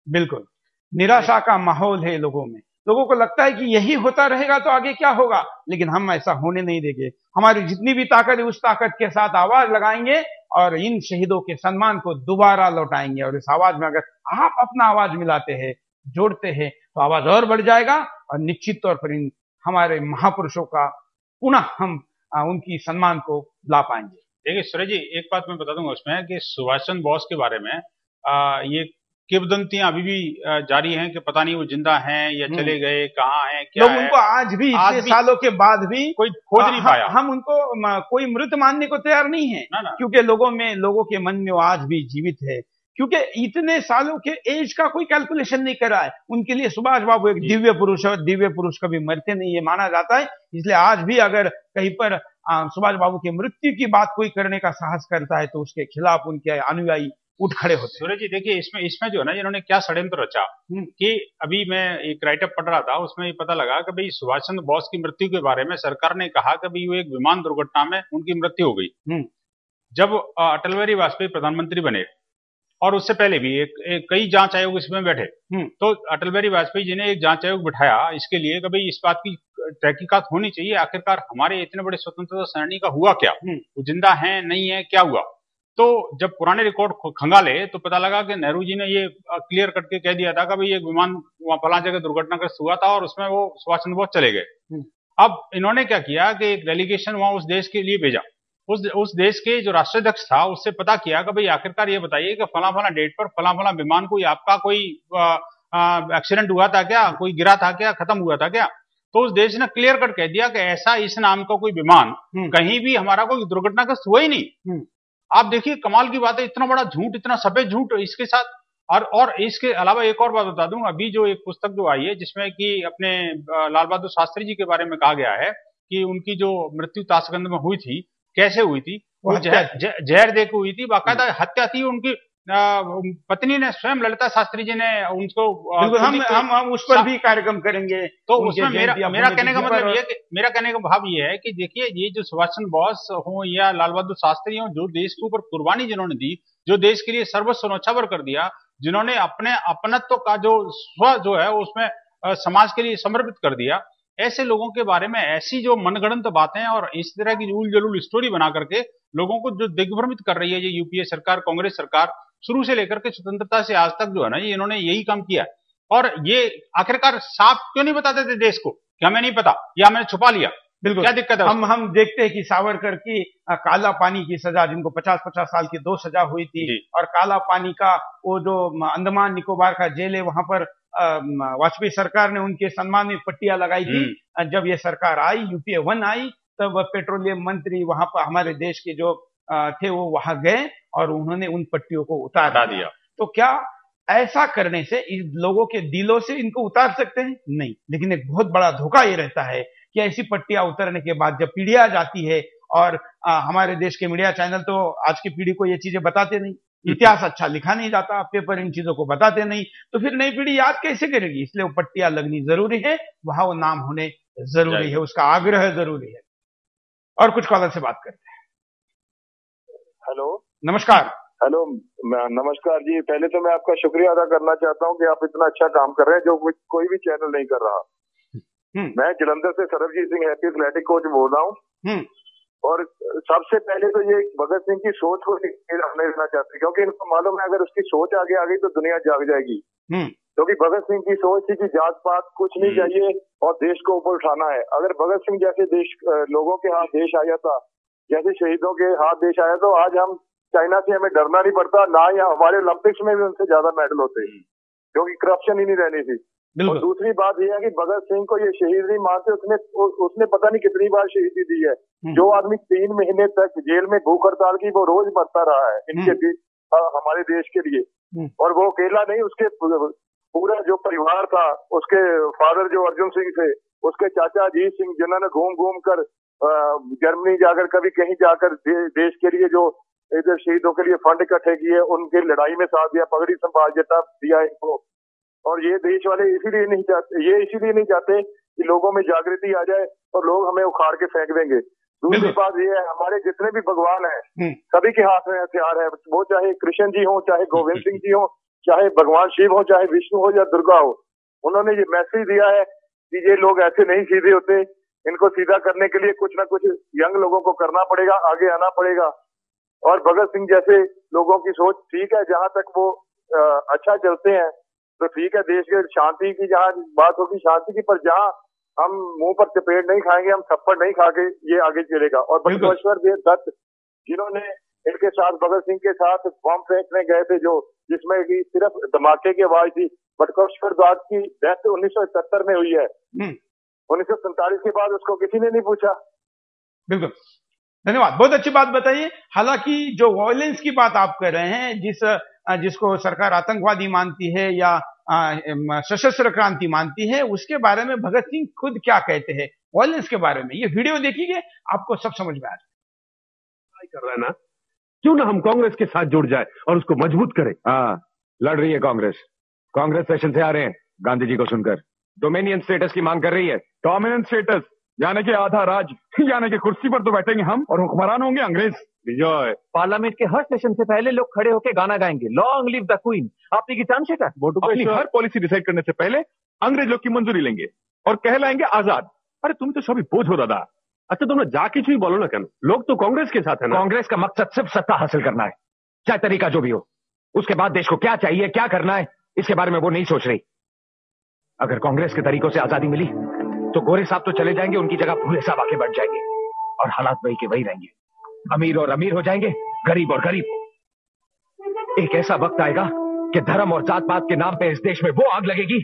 बिल्कुल, निराशा का माहौल है लोगों में। लोगों को लगता है कि यही होता रहेगा तो आगे क्या होगा, लेकिन हम ऐसा होने नहीं देंगे। हमारी जितनी भी ताकत है उस ताकत के साथ आवाज लगाएंगे और इन शहीदों के सम्मान को दोबारा लौटाएंगे। और इस आवाज में अगर आप अपना आवाज मिलाते हैं, जोड़ते हैं, तो आवाज और बढ़ जाएगा और निश्चित तौर पर इन हमारे महापुरुषों का पुनः हम उनकी सम्मान को ला पाएंगे। देखिए सूर्य जी, एक बात मैं बता दूंगा उसमें कि सुभाष चंद्र बोस के बारे में ये किंवदंतियां अभी भी जारी हैं कि पता नहीं वो जिंदा हैं या चले गए, कहाँ हैं, क्या लोग उनको आज भी इतने सालों के बाद भी कोई खोज नहीं पाया। हम उनको कोई मृत मानने को तैयार नहीं है, क्योंकि लोगों के मन में वो आज भी जीवित है, क्योंकि इतने सालों के एज का कोई कैलकुलेशन नहीं करा है। उनके लिए सुभाष बाबू एक दिव्य पुरुष है, दिव्य पुरुष कभी मरते नहीं ये माना जाता है। इसलिए आज भी अगर कहीं पर सुभाष बाबू की मृत्यु की बात कोई करने का साहस करता है तो उसके खिलाफ उनके अनुयायी उठ खड़े होते हैं। सूरज जी देखिए, इसमें जो है ना, इन्होंने क्या षड्यंत्र रचा कि अभी मैं एक राइटअप पढ़ रहा था, उसमें ये पता लगा कि भाई सुभाष चंद्र बोस की मृत्यु के बारे में सरकार ने कहा कि भाई वो एक विमान दुर्घटना में उनकी मृत्यु हो गई। जब अटल बिहारी वाजपेयी प्रधानमंत्री बने और उससे पहले भी कई जांच आयोग इसमें बैठे, तो अटल बिहारी वाजपेयी जी ने एक जांच आयोग बिठाया इसके लिए कि भाई इस बात की तहकीकात होनी चाहिए, आखिरकार हमारे इतने बड़े स्वतंत्रता सेनानी का हुआ क्या, वो जिंदा है नहीं है, क्या हुआ। तो जब पुराने रिकॉर्ड खंगाले तो पता लगा कि नेहरू जी ने ये क्लियर करके कह दिया था कि भाई एक विमान वहां फलां जगह दुर्घटनाग्रस्त हुआ था और उसमें वो सुभाष चंद्र बोस चले गए। अब इन्होंने क्या किया कि एक डेलीगेशन वहां उस देश के लिए भेजा, उस देश के जो राष्ट्राध्यक्ष था उससे पता किया कि भाई आखिरकार ये बताइए कि फला फला डेट पर फला फला विमान कोई आपका कोई एक्सीडेंट हुआ था क्या, कोई गिरा था क्या, खत्म हुआ था क्या। तो उस देश ने क्लियर कट कह दिया कि ऐसा इस नाम का कोई विमान कहीं भी हमारा कोई दुर्घटनाग्रस्त हुआ ही नहीं। आप देखिए कमाल की बात है, इतना बड़ा झूठ, इतना सफेद झूठ इसके साथ। और इसके अलावा एक और बात बता दूं, अभी जो एक पुस्तक जो आई है जिसमें कि अपने लाल बहादुर शास्त्री जी के बारे में कहा गया है कि उनकी जो मृत्यु ताशकंद में हुई थी, कैसे हुई थी, वो जहर देकर हुई थी, बाकायदा हत्या थी। उनकी पत्नी ने स्वयं, ललिता शास्त्री जी ने उनको हम उस पर भी कार्यक्रम करेंगे। तो उसमें मेरा कहने का मतलब ये, मेरा कहने का भाव ये है कि देखिए ये जो सुभाष चंद्र बोस हो या लाल बहादुर शास्त्री हो, जो देश के ऊपर कुर्बानी जिन्होंने दी, जो देश के लिए सर्वस्व न्यौछावर कर दिया, जिन्होंने अपने अपनत्व का जो स्व जो है उसमें समाज के लिए समर्पित कर दिया, ऐसे लोगों के बारे में ऐसी जो मनगढ़ंत बातें और इस तरह की उल जलूल स्टोरी बना करके लोगों को जो दिग्भ्रमित कर रही है ये यूपीए सरकार, कांग्रेस सरकार, शुरू से लेकर के स्वतंत्रता से आज तक जो है ना, ये इन्होंने यही काम किया है। और ये आखिरकार साफ क्यों नहीं बताते थे देश को कि हमें नहीं पता या हमने छुपा लिया? बिल्कुल क्या दिक्कत है? हम देखते हैं कि सावरकर की काला पानी की सजा, जिनको 50-50 साल की 2 सजा हुई थी, और काला पानी का वो जो अंडमान निकोबार का जेल है वहां पर वाजपेयी सरकार ने उनके सम्मान में पट्टियां लगाई थी। जब ये सरकार आई, यूपीए 1 आई, तब पेट्रोलियम मंत्री वहां पर हमारे देश के जो थे वो वहां गए और उन्होंने उन पट्टियों को उतार दिया। तो क्या ऐसा करने से इस लोगों के दिलों से इनको उतार सकते हैं? नहीं। लेकिन एक बहुत बड़ा धोखा ये रहता है कि ऐसी पट्टियां उतरने के बाद जब पीढ़ियां जाती है, और हमारे देश के मीडिया चैनल तो आज की पीढ़ी को ये चीजें बताते नहीं, इतिहास अच्छा लिखा नहीं जाता, पेपर इन चीजों को बताते नहीं, तो फिर नई पीढ़ी याद कैसे करेगी? इसलिए वो पट्टियां लगनी जरूरी है, वहां वो नाम होने जरूरी है, उसका आग्रह जरूरी है। और कुछ कॉलर से बात करते हैं। हेलो, नमस्कार। हेलो, नमस्कार जी। पहले तो मैं आपका शुक्रिया अदा करना चाहता हूं कि आप इतना अच्छा काम कर रहे हैं जो कोई भी चैनल नहीं कर रहा। मैं जलंधर से Sarabjit Singh happy athletic coach बोल रहा हूँ। और सबसे पहले तो ये भगत सिंह की सोच को नहीं लेना चाहते, क्योंकि इनको मालूम है अगर उसकी सोच आगे आ गई तो दुनिया जाग जाएगी। क्योंकि भगत सिंह की सोच थी कि जात पात कुछ नहीं चाहिए और देश को ऊपर उठाना है। अगर भगत सिंह जैसे देश लोगों के हाथ देश आया था, जैसे शहीदों के हाथ देश आया, तो आज हम चाइना से हमें डरना नहीं पड़ता, ना ही हमारे ओलंपिक्स में भी उनसे ज्यादा मेडल होते, क्योंकि करप्शन ही नहीं रहनी थी। और दूसरी बात यह है कि भगत सिंह को ये शहीद नहीं मानते, उसने पता नहीं कितनी बार शहीदी दी है। जो आदमी 3 महीने तक जेल में भूख हड़ताल की, वो रोज मरता रहा है इनके हमारे देश के लिए। और वो अकेला नहीं, उसके पूरा जो परिवार था, उसके फादर जो अर्जुन सिंह थे, उसके चाचा अजीत सिंह, जिन्होंने घूम घूम कर जर्मनी जाकर, कभी कहीं जाकर देश के लिए जो इधर शहीदों के लिए फंड इकट्ठे किए, उनके लड़ाई में साथ दिया, पगड़ी संभाल दिया इनको। और ये देश वाले इसीलिए नहीं चाहते कि लोगों में जागृति आ जाए और लोग हमें उखाड़ के फेंक देंगे। दूसरी बात ये है, हमारे जितने भी भगवान हैं सभी के हाथ में हथियार है, वो चाहे कृष्ण जी हो, चाहे गोविंद सिंह जी हो, चाहे भगवान शिव हो, चाहे विष्णु हो या दुर्गा हो। उन्होंने ये मैसेज दिया है कि ये लोग ऐसे नहीं सीधे होते, इनको सीधा करने के लिए कुछ ना कुछ यंग लोगों को करना पड़ेगा, आगे आना पड़ेगा। और भगत सिंह जैसे लोगों की सोच ठीक है, जहां तक वो अच्छा चलते हैं तो ठीक है। देश के शांति की जहाँ बात होगी शांति की, पर जहाँ हम मुंह पर चपेट नहीं खाएंगे, हम थप्पड़ नहीं खा के ये आगे चलेगा। और बटुकेश्वर देव दत्त जिन्होंने इनके साथ भगत सिंह के साथ बम फेंकने गए थे, जो जिसमें कि सिर्फ धमाके की आवाज थी। बटुकेश्वर दास की डेथ 1971 में हुई है। 1947 के बाद उसको किसी ने नहीं पूछा। बिल्कुल, धन्यवाद, बहुत अच्छी बात बताइए। हालांकि जो वायलेंस की बात आप कर रहे हैं, जिसको सरकार आतंकवादी मानती है या सशस्त्र क्रांति मानती है, उसके बारे में भगत सिंह खुद क्या कहते हैं वायलेंस के बारे में, ये वीडियो देखिए, आपको सब समझ में आ जाए। कर रहा है ना, क्यों ना हम कांग्रेस के साथ जुड़ जाए और उसको मजबूत करें। हाँ, लड़ रही है कांग्रेस सेशन से आ रहे हैं गांधी जी को सुनकर, डोमिनियन स्टेटस की मांग कर रही है। डोमिनियन स्टेटस यानी कि आधा राज, यानी कि कुर्सी पर तो बैठेंगे हम और हुक्मरान होंगे अंग्रेज। विजय, पार्लियामेंट के हर सेशन से पहले लोग खड़े होकर गाना गाएंगे, लॉन्ग लिव द क्वीन। आपने की टर्म शीट अपनी हर पॉलिसी डिसाइड करने से पहले अंग्रेज लोग की मंजूरी लेंगे और कहलाएंगे आजाद। अरे तुम तो सभी बोझ हो दादा। अच्छा तुम जाके ही बोलो ना, क्या लोग तो कांग्रेस के साथ है ना। कांग्रेस का मकसद सिर्फ सत्ता हासिल करना है, चाहे तरीका जो भी हो। उसके बाद देश को क्या चाहिए, क्या करना है, इसके बारे में वो नहीं सोच रही। अगर कांग्रेस के तरीकों से आजादी मिली तो गोरे साहब तो चले जाएंगे, उनकी जगह भूरे साहब आके बैठ जाएंगे और हालात वही के वही रहेंगे। अमीर और अमीर हो जाएंगे, गरीब और गरीब। एक ऐसा वक्त आएगा कि धर्म और जात पात के नाम पे इस देश में वो आग लगेगी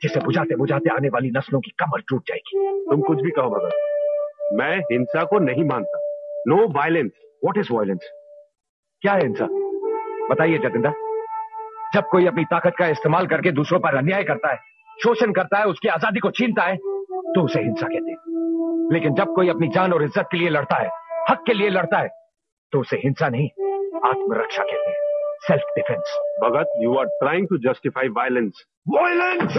जिसे बुझाते बुझाते आने वाली नस्लों की कमर टूट जाएगी। तुम कुछ भी कहो भगत, मैं हिंसा को नहीं मानता। No violence. What is violence? क्या है हिंसा? बताइए जतिंदर। जब कोई अपनी ताकत का इस्तेमाल करके दूसरों पर अन्याय करता है, शोषण करता है, उसकी आजादी को छीनता है, तो उसे हिंसा कहते हैं। लेकिन जब कोई अपनी जान और इज्जत के लिए लड़ता है, हक के लिए लड़ता है, तो उसे हिंसा नहीं, आत्मरक्षा कहते हैं, self defence. Bhagat, you are trying to justify violence. Violence!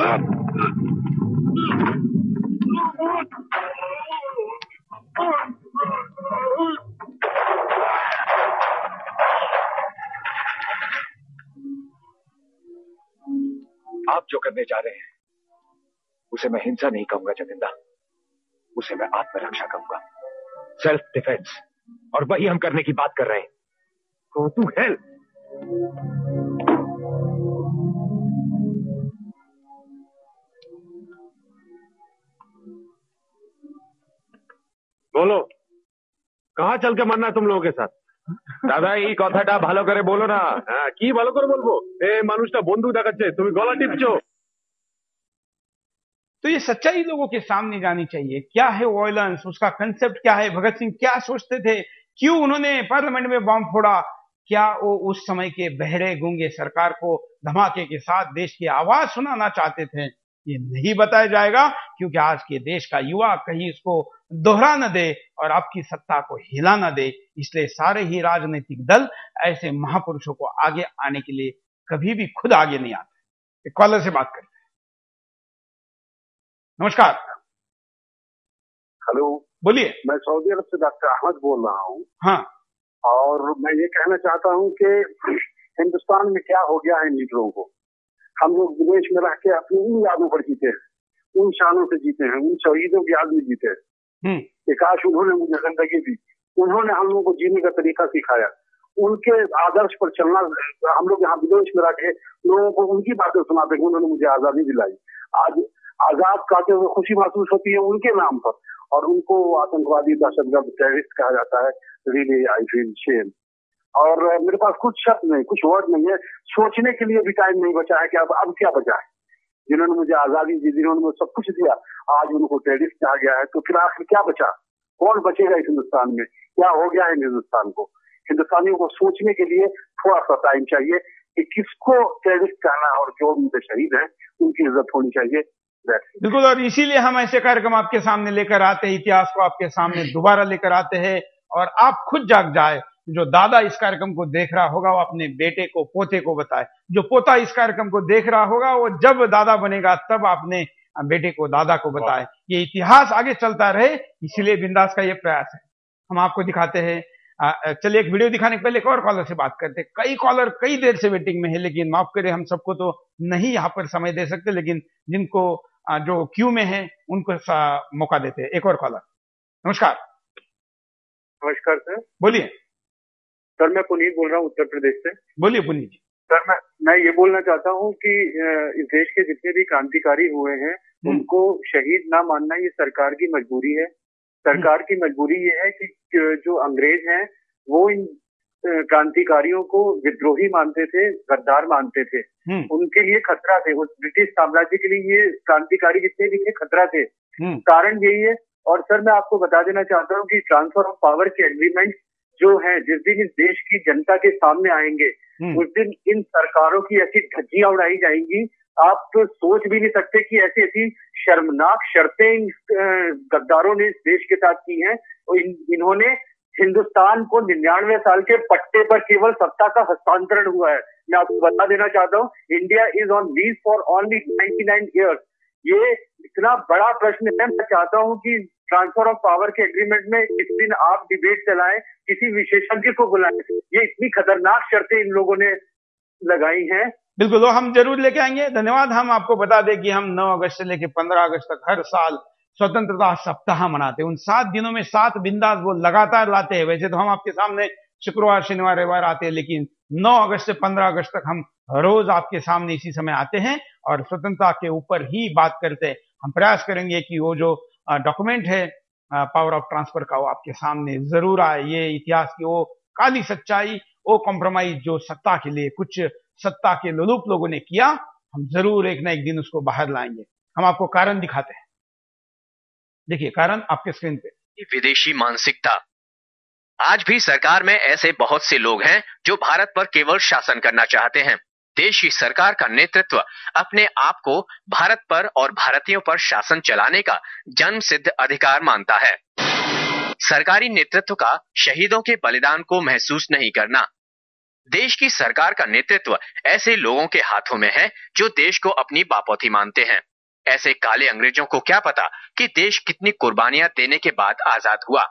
आप जो करने जा रहे हैं उसे मैं हिंसा नहीं कहूंगा जतिंदा, उसे मैं आत्मरक्षा कहूंगा, सेल्फ डिफेंस। और वही हम करने की बात कर रहे हैं। Go to hell! बोलो, कहाँ चल के मरना तुम लोगों के साथ? দাদা এই কথাটা ভালো করে বলো না। হ্যাঁ, কি ভালো করে বলবো? এই মানুষটা বন্দুক দেখাচ্ছে, তুমি গলা টিপছো। तो ये सच्चाई लोगों के सामने जानी चाहिए। क्या है वायलेंस, उसका कंसेप्ट क्या है, भगत सिंह क्या सोचते थे, क्यों उन्होंने पार्लियामेंट में बम फोड़ा, क्या वो उस समय के बहरे गूंगे सरकार को धमाके के साथ देश की आवाज सुनाना चाहते थे, ये नहीं बताया जाएगा, क्योंकि आज के देश का युवा कहीं इसको दोहरा न दे और आपकी सत्ता को हिला न दे। इसलिए सारे ही राजनीतिक दल ऐसे महापुरुषों को आगे आने के लिए कभी भी खुद आगे नहीं आते। कॉलर से बात करते हैं। नमस्कार। हेलो, बोलिए। मैं सऊदी अरब से डॉक्टर अहमद बोल रहा हूँ। हाँ, और मैं ये कहना चाहता हूँ कि हिंदुस्तान में क्या हो गया है लीडरों को। हम लोग विदेश में रह के अपनी उन यादों पर जीते हैं, उन शानों से जीते हैं, उन शहीदों की याद में जीते हैं कि काश उन्होंने मुझे जिंदगी दी, उन्होंने हम लोगों को जीने का तरीका सिखाया, उनके आदर्श पर चलना। हम लोग यहाँ विदेश में रह के लोगों को उनकी बातें सुनाते हैं, उन्होंने मुझे आजादी दिलाई। आज आजाद कहते हुए खुशी महसूस होती है उनके नाम पर, और उनको आतंकवादी, दहशतगर्द, टेररिस्ट कहा जाता है। Really I feel shame. और मेरे पास कुछ शब्द नहीं, कुछ वर्ड नहीं है, सोचने के लिए भी टाइम नहीं बचा है कि अब क्या बचा है। जिन्होंने मुझे आजादी दी, जिन्होंने मुझे सब कुछ दिया, आज उनको टेररिस्ट कहा गया है, तो फिर आखिर क्या बचा? कौन बचेगा इस हिंदुस्तान में? क्या हो गया है हिंदुस्तान को? हिंदुस्तानियों को सोचने के लिए थोड़ा सा टाइम चाहिए कि किसको टेररिस्ट कहना, और जो उनके शहीद हैं उनकी इज्जत होनी चाहिए। बिल्कुल, और इसीलिए हम ऐसे कार्यक्रम आपके सामने लेकर आते हैं, इतिहास को आपके सामने दोबारा लेकर आते हैं, और आप खुद जाग जाए। जो दादा इस कार्यक्रम को देख रहा होगा वो अपने बेटे को, पोते को बताए। जो पोता इस कार्यक्रम को देख रहा होगा वो जब दादा बनेगा तब अपने बेटे को, दादा को बताए। ये इतिहास आगे चलता रहे, इसीलिए बिंदास का ये प्रयास है। हम आपको दिखाते हैं। चलिए, एक वीडियो दिखाने के पहले एक और कॉलर से बात करते हैं। कई कॉलर कई देर से वेटिंग में है, लेकिन माफ करें, हम सबको तो नहीं यहाँ पर समय दे सकते, लेकिन जिनको जो क्यू में है उनको मौका देते हैं। एक और कॉलर। नमस्कार। नमस्कार सर। बोलिए। सर, मैं पुनीत बोल रहा हूँ उत्तर प्रदेश से। बोलिए पुनीत जी। सर, मैं ये बोलना चाहता हूँ कि इस देश के जितने भी क्रांतिकारी हुए हैं उनको शहीद ना मानना ये सरकार की मजबूरी है। सरकार की मजबूरी ये है कि जो अंग्रेज हैं वो इन क्रांतिकारियों को विद्रोही मानते थे, गद्दार मानते थे, उनके लिए खतरा थे। उस ब्रिटिश साम्राज्य के लिए ये क्रांतिकारी जितने भी थे खतरा थे। कारण यही है। और सर मैं आपको बता देना चाहता हूँ कि ट्रांसफर ऑफ पावर के एग्रीमेंट जो है, जिस दिन इस देश की जनता के सामने आएंगे उस दिन इन सरकारों की ऐसी धज्जियां उड़ाई जाएंगी, आप तो सोच भी नहीं सकते कि ऐसी ऐसी शर्मनाक शर्तें इन गद्दारों ने इस देश के साथ की हैं। और इन्होंने हिंदुस्तान को 99 साल के पट्टे पर केवल सत्ता का हस्तांतरण हुआ है। मैं आपको बता देना चाहता हूँ, India is on lease for only 99 years. ये इतना बड़ा प्रश्न है। मैं चाहता हूँ कि ट्रांसफर ऑफ पावर के एग्रीमेंट में इस दिन आप डिबेट चलाएं, किसी विशेषज्ञ को बुलाएं। ये इतनी खतरनाक शर्तें इन लोगों ने लगाई हैं। बिल्कुल, वो हम जरूर लेके आएंगे। धन्यवाद। हम आपको बता दें कि हम 9 अगस्त से लेकर 15 अगस्त तक हर साल स्वतंत्रता सप्ताह मनाते हैं। उन 7 दिनों में 7 बिंदास वो लगातार लाते हैं। वैसे तो हम आपके सामने शुक्रवार, शनिवार, रविवार आते हैं, लेकिन 9 अगस्त से 15 अगस्त तक हम रोज आपके सामने इसी समय आते हैं और स्वतंत्रता के ऊपर ही बात करते हैं। हम प्रयास करेंगे कि वो जो डॉक्यूमेंट है पावर ऑफ ट्रांसफर का, वो आपके सामने जरूर आए। ये इतिहास की वो काली सच्चाई, वो कॉम्प्रोमाइज जो सत्ता के लिए कुछ सत्ता के लोलुप लोगों ने किया, हम जरूर एक ना एक दिन उसको बाहर लाएंगे। हम आपको कारण दिखाते हैं। देखिए कारण आपके स्क्रीन पे। विदेशी मानसिकता। आज भी सरकार में ऐसे बहुत से लोग हैं जो भारत पर केवल शासन करना चाहते हैं। देश की सरकार का नेतृत्व अपने आप को भारत पर और भारतीयों पर शासन चलाने का जन्म सिद्ध अधिकार मानता है। सरकारी नेतृत्व का शहीदों के बलिदान को महसूस नहीं करना। देश की सरकार का नेतृत्व ऐसे लोगों के हाथों में है जो देश को अपनी बापौती मानते हैं। ऐसे काले अंग्रेजों को क्या पता कि देश कितनी कुर्बानियां देने के बाद आजाद हुआ।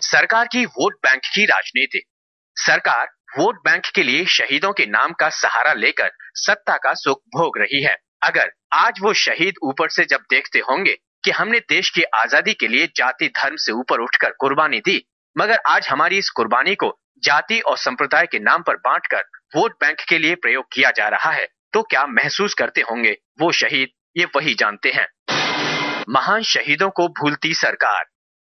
सरकार की वोट बैंक की राजनीति। सरकार वोट बैंक के लिए शहीदों के नाम का सहारा लेकर सत्ता का सुख भोग रही है। अगर आज वो शहीद ऊपर से जब देखते होंगे कि हमने देश की आजादी के लिए जाति धर्म से ऊपर उठकर कुर्बानी दी, मगर आज हमारी इस कुर्बानी को जाति और संप्रदाय के नाम पर बांटकर वोट बैंक के लिए प्रयोग किया जा रहा है, तो क्या महसूस करते होंगे वो शहीद, ये वही जानते हैं। महान शहीदों को भूलती सरकार।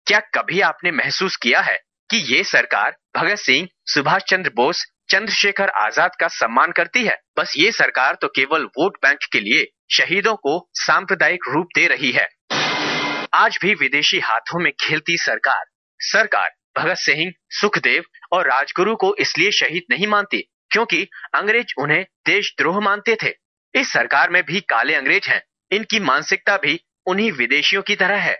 क्या कभी आपने महसूस किया है कि ये सरकार भगत सिंह, सुभाष चंद्र बोस, चंद्रशेखर आजाद का सम्मान करती है? बस ये सरकार तो केवल वोट बैंक के लिए शहीदों को सांप्रदायिक रूप दे रही है। आज भी विदेशी हाथों में खेलती सरकार। सरकार भगत सिंह, सुखदेव और राजगुरु को इसलिए शहीद नहीं मानती क्योंकि अंग्रेज उन्हें देशद्रोह मानते थे। इस सरकार में भी काले अंग्रेज हैं। इनकी मानसिकता भी उन्हीं विदेशियों की तरह है।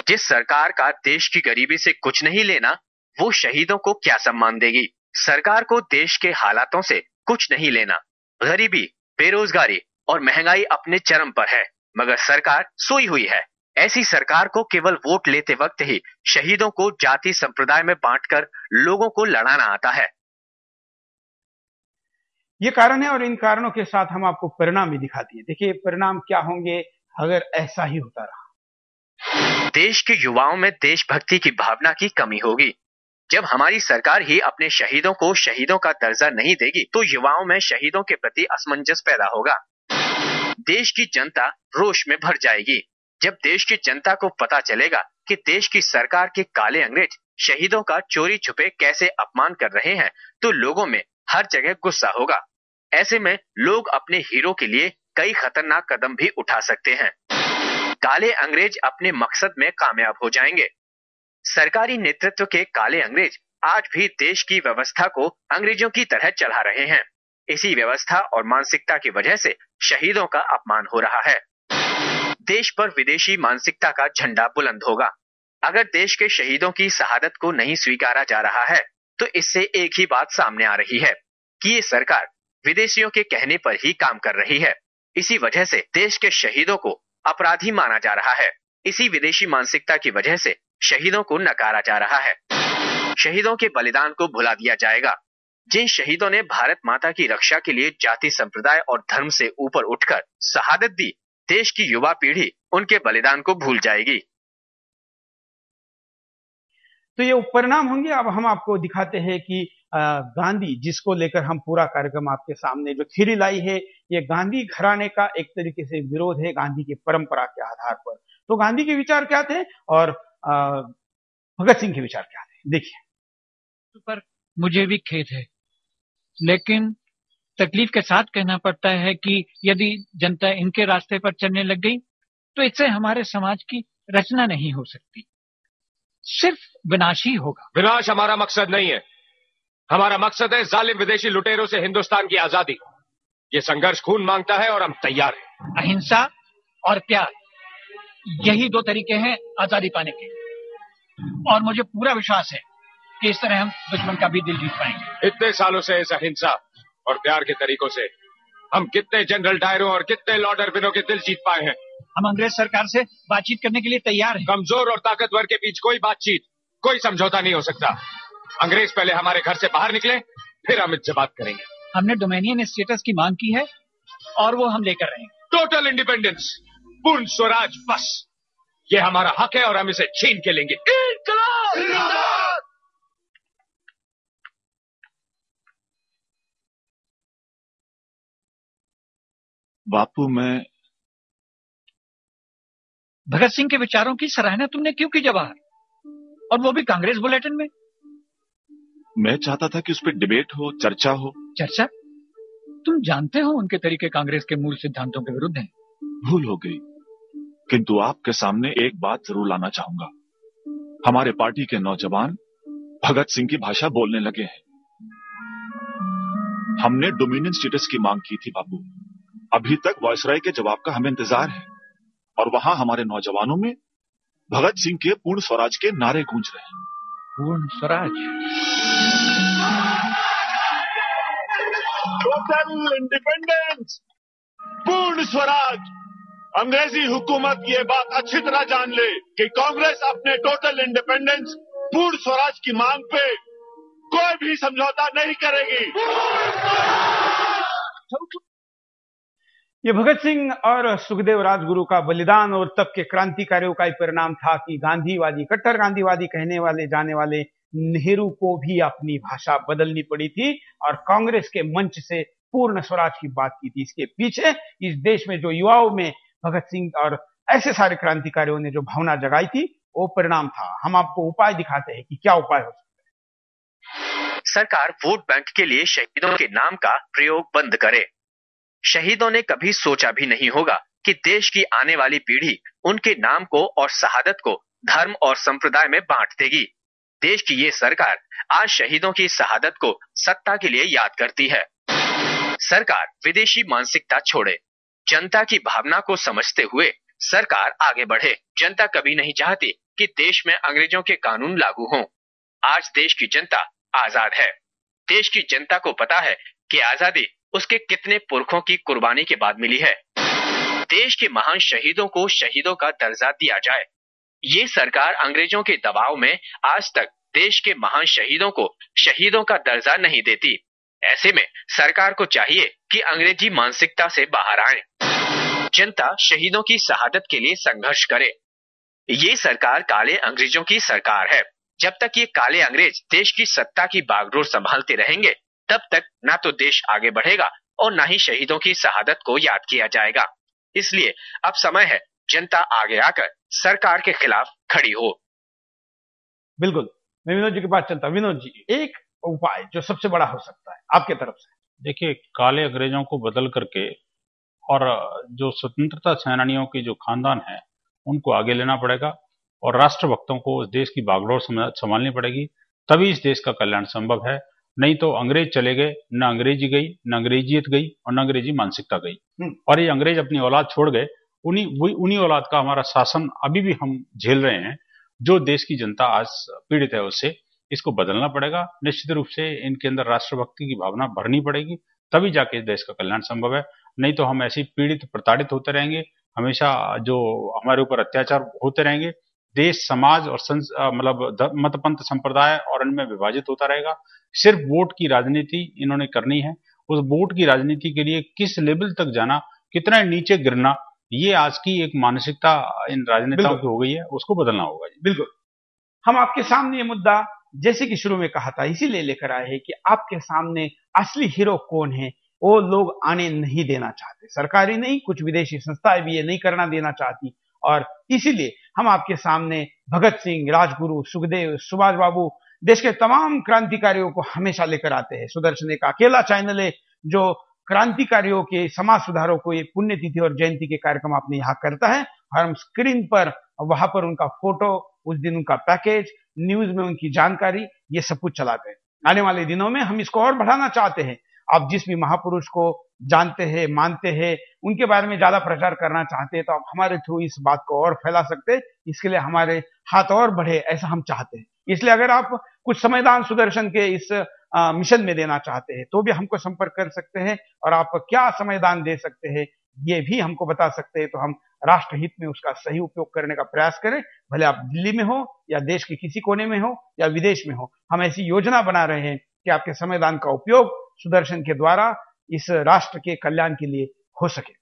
जिस सरकार का देश की गरीबी से कुछ नहीं लेना, वो शहीदों को क्या सम्मान देगी? सरकार को देश के हालातों से कुछ नहीं लेना। गरीबी, बेरोजगारी और महंगाई अपने चरम पर है, मगर सरकार सोई हुई है। ऐसी सरकार को केवल वोट लेते वक्त ही शहीदों को जाति संप्रदाय में बांटकर लोगों को लड़ाना आता है। ये कारण है और इन कारणों के साथ हम आपको परिणाम भी दिखाती है। देखिए परिणाम क्या होंगे अगर ऐसा ही होता रहा। देश के युवाओं में देशभक्ति की भावना की कमी होगी। जब हमारी सरकार ही अपने शहीदों को शहीदों का दर्जा नहीं देगी, तो युवाओं में शहीदों के प्रति असमंजस पैदा होगा। देश की जनता रोष में भर जाएगी। जब देश की जनता को पता चलेगा कि देश की सरकार के काले अंग्रेज शहीदों का चोरी छुपे कैसे अपमान कर रहे हैं, तो लोगों में हर जगह गुस्सा होगा। ऐसे में लोग अपने हीरो के लिए कई खतरनाक कदम भी उठा सकते हैं। काले अंग्रेज अपने मकसद में कामयाब हो जाएंगे। सरकारी नेतृत्व के काले अंग्रेज आज भी देश की व्यवस्था को अंग्रेजों की तरह चला रहे हैं। इसी व्यवस्था और मानसिकता की वजह से शहीदों का अपमान हो रहा है। देश पर विदेशी मानसिकता का झंडा बुलंद होगा। अगर देश के शहीदों की शहादत को नहीं स्वीकारा जा रहा है, तो इससे एक ही बात सामने आ रही है कि ये सरकार विदेशियों के कहने पर ही काम कर रही है। इसी वजह से देश के शहीदों को अपराधी माना जा रहा है। इसी विदेशी मानसिकता की वजह से शहीदों को नकारा जा रहा है। शहीदों के बलिदान को भुला दिया जाएगा। जिन शहीदों ने भारत माता की रक्षा के लिए जाति संप्रदाय और धर्म से ऊपर उठकर शहादत दी, देश की युवा पीढ़ी उनके बलिदान को भूल जाएगी। तो ये परिणाम होंगे। अब हम आपको दिखाते हैं कि गांधी, जिसको लेकर हम पूरा कार्यक्रम आपके सामने जो थ्योरी लाई है, ये गांधी घराने का एक तरीके से विरोध है गांधी की परंपरा के आधार पर। तो गांधी के विचार क्या थे और भगत सिंह के विचार क्या थे, देखिए। पर मुझे भी खेद है, लेकिन तकलीफ के साथ कहना पड़ता है कि यदि जनता इनके रास्ते पर चलने लग गई तो इससे हमारे समाज की रचना नहीं हो सकती, सिर्फ विनाश ही होगा। विनाश हमारा मकसद नहीं है, हमारा मकसद है जालिम विदेशी लुटेरों से हिंदुस्तान की आजादी। ये संघर्ष खून मांगता है और हम तैयार हैं। अहिंसा और प्यार, यही दो तरीके हैं आजादी पाने के, और मुझे पूरा विश्वास है कि इस तरह हम दुश्मन का भी दिल जीत पाएंगे। इतने सालों से इस अहिंसा और प्यार के तरीकों से हम कितने जनरल डायरों और कितने लॉर्ड अर्बिनों के दिल जीत पाए हैं। हम अंग्रेज सरकार से बातचीत करने के लिए तैयार हैं। कमजोर और ताकतवर के बीच कोई बातचीत, कोई समझौता नहीं हो सकता। अंग्रेज पहले हमारे घर से बाहर निकले, फिर हम इससे बात करेंगे। हमने डोमेनियन स्टेटस की मांग की है और वो हम लेकर रहे हैं। टोटल इंडिपेंडेंस, पूर्ण स्वराज, बस ये हमारा हक है और हम इसे छीन के लेंगे। बापू, मैं भगत सिंह के विचारों की सराहना तुमने क्यों की जवाहर, और वो भी कांग्रेस बुलेटिन में? मैं चाहता था कि उस पर डिबेट हो, चर्चा हो। चर्चा? तुम जानते हो उनके तरीके कांग्रेस के मूल सिद्धांतों के विरुद्ध हैं। भूल हो गई, किंतु आपके सामने एक बात जरूर लाना चाहूंगा। हमारे पार्टी के नौजवान भगत सिंह की भाषा बोलने लगे हैं। हमने डोमिनियन स्टेटस की मांग की थी बापू, अभी तक वायसराय के जवाब का हमें इंतजार है, और वहां हमारे नौजवानों में भगत सिंह के पूर्ण स्वराज के नारे गूंज रहे हैं। पूर्ण स्वराज, टोटल इंडिपेंडेंस, पूर्ण स्वराज। अंग्रेजी हुकूमत ये बात अच्छी तरह जान ले कि कांग्रेस अपने टोटल इंडिपेंडेंस, पूर्ण स्वराज की मांग पे कोई भी समझौता नहीं करेगी। ये भगत सिंह और सुखदेव राजगुरु का बलिदान और तब के क्रांतिकारियों का ही परिणाम था कि गांधीवादी, कट्टर गांधीवादी कहने वाले जाने वाले नेहरू को भी अपनी भाषा बदलनी पड़ी थी और कांग्रेस के मंच से पूर्ण स्वराज की बात की थी। इसके पीछे इस देश में जो युवाओं में भगत सिंह और ऐसे सारे क्रांतिकारियों ने जो भावना जगाई थी, वो परिणाम था। हम आपको उपाय दिखाते हैं कि क्या उपाय हो सकता है। सरकार वोट बैंक के लिए शहीदों के नाम का प्रयोग बंद करे। शहीदों ने कभी सोचा भी नहीं होगा कि देश की आने वाली पीढ़ी उनके नाम को और शहादत को धर्म और संप्रदाय में बांट देगी। देश की ये सरकार आज शहीदों की शहादत को सत्ता के लिए याद करती है। सरकार विदेशी मानसिकता छोड़े, जनता की भावना को समझते हुए सरकार आगे बढ़े। जनता कभी नहीं चाहती कि देश में अंग्रेजों के कानून लागू हों। आज देश की जनता आजाद है। देश की जनता को पता है कि आजादी उसके कितने पुरखों की कुर्बानी के बाद मिली है। देश के महान शहीदों को शहीदों का दर्जा दिया जाए। ये सरकार अंग्रेजों के दबाव में आज तक देश के महान शहीदों को शहीदों का दर्जा नहीं देती। ऐसे में सरकार को चाहिए कि अंग्रेजी मानसिकता से बाहर आए। जनता शहीदों की शहादत के लिए संघर्ष करे। ये सरकार काले अंग्रेजों की सरकार है। जब तक ये काले अंग्रेज देश की सत्ता की बागडोर संभालते रहेंगे, तब तक ना तो देश आगे बढ़ेगा और ना ही शहीदों की शहादत को याद किया जाएगा। इसलिए अब समय है जनता आगे आकर सरकार के खिलाफ खड़ी हो। बिल्कुल, मैं विनोद जी के पास चलता हूं। विनोद जी, एक उपाय जो सबसे बड़ा हो सकता है आपके तरफ से। देखिए, काले अंग्रेजों को बदल करके और जो स्वतंत्रता सेनानियों के जो खानदान है उनको आगे लेना पड़ेगा और राष्ट्रभक्तों को देश की बागडोर संभालनी पड़ेगी, तभी इस देश का कल्याण संभव है। नहीं तो अंग्रेज चले गए, न अंग्रेजी गई, न अंग्रेजियत गई और न अंग्रेजी मानसिकता गई। और ये अंग्रेज अपनी औलाद छोड़ गए, उन्हीं औलाद का हमारा शासन अभी भी हम झेल रहे हैं। जो देश की जनता आज पीड़ित है उससे, इसको बदलना पड़ेगा। निश्चित रूप से इनके अंदर राष्ट्रभक्ति की भावना भरनी पड़ेगी, तभी जाके इस देश का कल्याण संभव है। नहीं तो हम ऐसे पीड़ित प्रताड़ित होते रहेंगे, हमेशा जो हमारे ऊपर अत्याचार होते रहेंगे। देश, समाज और मतलब मत पंथ संप्रदाय और इनमें विभाजित होता रहेगा। सिर्फ वोट की राजनीति इन्होंने करनी है। उस वोट की राजनीति के लिए किस लेवल तक जाना, कितना नीचे गिरना, ये आज की एक मानसिकता इन राजनेताओं की हो गई है, उसको बदलना होगा। बिल्कुल, हम आपके सामने ये मुद्दा जैसे कि शुरू में कहा था इसीलिए लेकर आए हैं कि आपके सामने असली हीरो कौन है वो लोग आने नहीं देना चाहते। सरकारी नहीं, कुछ विदेशी संस्थाएं भी ये नहीं करना देना चाहती, और इसीलिए हम आपके सामने भगत सिंह, राजगुरु, सुखदेव, सुभाष बाबू देश के तमाम क्रांतिकारियों को हमेशा लेकर आते हैं। सुदर्शन एक अकेला चैनल है जो क्रांतिकारियों के, समाज सुधारों को एक पुण्यतिथि और जयंती के कार्यक्रम अपने यहाँ करता है और हम स्क्रीन पर वहां पर उनका फोटो, उस दिन उनका पैकेज, न्यूज में उनकी जानकारी, ये सब कुछ चलाते हैं। आने वाले दिनों में हम इसको और बढ़ाना चाहते हैं। आप जिस भी महापुरुष को जानते हैं, मानते हैं, उनके बारे में ज्यादा प्रचार करना चाहते हैं तो आप हमारे थ्रू इस बात को और फैला सकते हैं। इसके लिए हमारे हाथ और बढ़े, ऐसा हम चाहते हैं। इसलिए अगर आप कुछ समयदान सुदर्शन के इस मिशन में देना चाहते हैं तो भी हमको संपर्क कर सकते हैं और आप क्या समयदान दे सकते हैं ये भी हमको बता सकते हैं, तो हम राष्ट्र हित में उसका सही उपयोग करने का प्रयास करें। भले आप दिल्ली में हो या देश के किसी कोने में हो या विदेश में हो, हम ऐसी योजना बना रहे हैं कि आपके समयदान का उपयोग सुदर्शन के द्वारा इस राष्ट्र के कल्याण के लिए हो सके।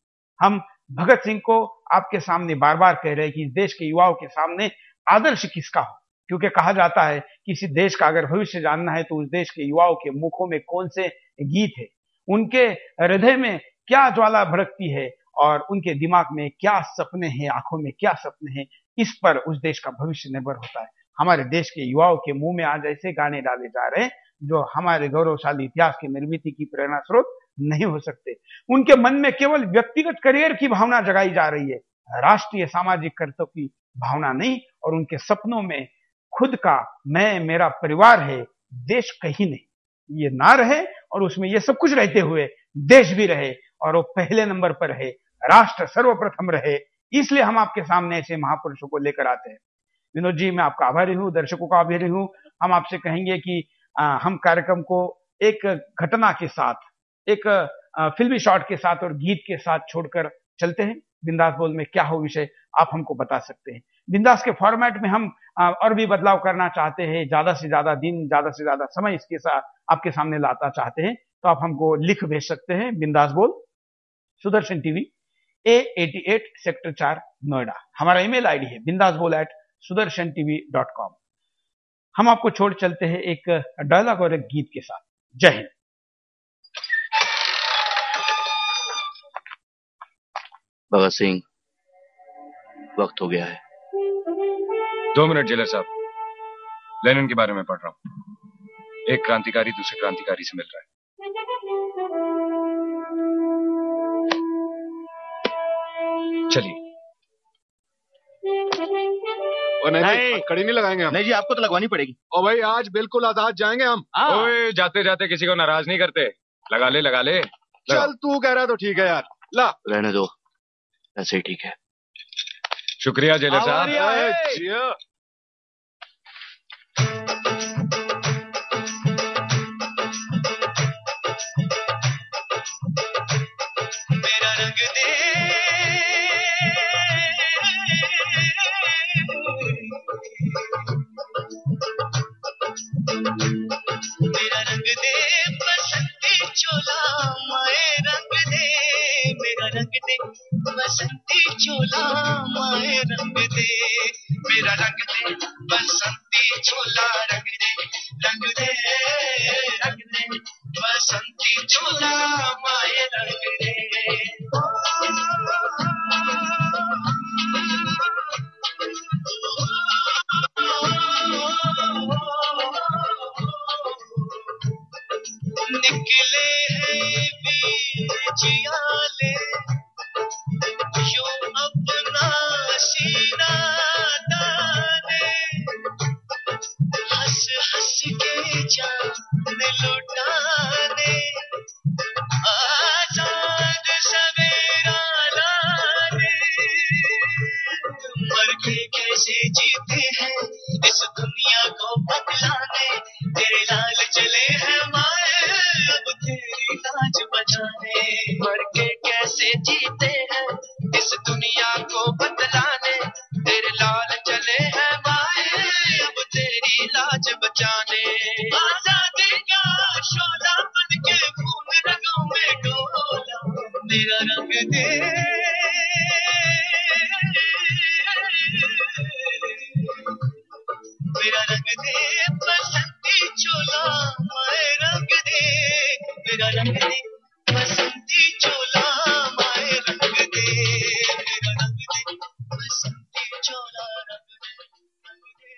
हम भगत सिंह को आपके सामने बार बार कह रहे हैं कि इस देश के युवाओं के सामने आदर्श किसका हो, क्योंकि कहा जाता है किसी देश का अगर भविष्य जानना है तो उस देश के युवाओं के मुखों में कौन से गीत है, उनके हृदय में क्या ज्वाला भड़कती है और उनके दिमाग में क्या सपने हैं, आंखों में क्या सपने हैं, इस पर उस देश का भविष्य निर्भर होता है। हमारे देश के युवाओं के मुंह में आज ऐसे गाने डाले जा रहे हैं जो हमारे गौरवशाली इतिहास की निर्मित की प्रेरणा स्रोत नहीं हो सकते। उनके मन में केवल व्यक्तिगत करियर की भावना जगाई जा रही है, राष्ट्रीय सामाजिक कर्तव्य की भावना नहीं। और उनके सपनों में खुद का मैं, मेरा परिवार है, देश कहीं नहीं, ये ना रहे और उसमें ये सब कुछ रहते हुए देश भी रहे और वो पहले नंबर पर रहे, राष्ट्र सर्वप्रथम रहे। इसलिए हम आपके सामने ऐसे महापुरुषों को लेकर आते हैं। विनोद जी, मैं आपका आभारी हूं, दर्शकों का आभारी हूं। हम आपसे कहेंगे कि हम कार्यक्रम को एक घटना के साथ, एक फिल्मी शॉट के साथ और गीत के साथ छोड़कर चलते हैं। बिंदास बोल में क्या हो विषय आप हमको बता सकते हैं। बिंदास के फॉर्मेट में हम और भी बदलाव करना चाहते हैं, ज्यादा से ज्यादा दिन, ज्यादा से ज्यादा समय इसके साथ आपके सामने लाना चाहते हैं तो आप हमको लिख भेज सकते हैं। बिंदास बोल, Sudarshan TV, A88 sector 4 Noida. हमारा ईमेल आईडी है bindasbol@sudarshan.tv.com। हम आपको छोड़ चलते हैं एक डायलॉग और एक गीत के साथ। जय हिंद। भगत सिंह, वक्त हो गया है। 2 मिनट जेलर साहब, लेनिन के बारे में पढ़ रहा हूं। एक क्रांतिकारी दूसरे क्रांतिकारी से मिल रहा है। चलिए। नहीं, कड़ी नहीं लगाएंगे हम। नहीं जी, आपको तो लगवानी पड़ेगी। ओ भाई, आज बिल्कुल आजाद जाएंगे हम। ओए, जाते जाते किसी को नाराज नहीं करते। लगा ले, लगा ले। चल, तू कह रहा है तो ठीक है यार, ला। रहने दो, ऐसे ही ठीक है। शुक्रिया जेलर साहब। मेरा रंग दे, मेरा रंग दे बसंती चोला, माए रंग दे, मेरा रंग दे बसंती चोला, माए रंग दे, मेरा रंग दे बसंती चोला, रंग दे, रंग दे, रंग दे बसंती चोला, माए रंग दे। निकले हैं वीर जियाले, यो अपना सीना दाने, हंस हंस के जान लुटाने, आजाद सवेरा लाने, मर के कैसे जीते हैं इस दुनिया को बदलाने, तेरे लाल चले हैं माए अब तेरी लाज बचाने, मर के कैसे जीते हैं इस दुनिया को बदलाने, तेरे लाल चले हैं माए अब तेरी लाज बचाने, आजादी का शोला बन के खून रगों में डोला, मेरा रंग दे, मेरा रंग दे बसंती चोला, माए रंग दे, मेरा रंग दे बसंती चोला, माए रंग दे, मेरा रंग दे बसंती चोला, रंग दे, रंग दे।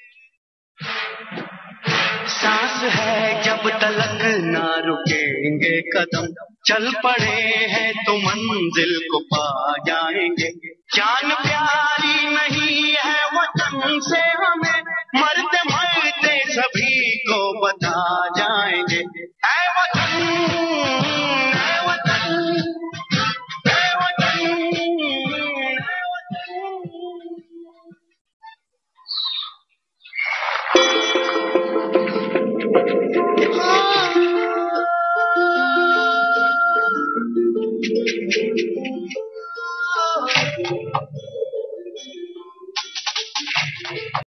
कदम चल पड़े हैं तो मंजिल को पा जाएंगे। जान प्यारी नहीं है वतन से हमें, मरते मरते सभी को बता जाएंगे। ऐ वतन, ऐ वतन, ऐ वतन, ऐ वतन।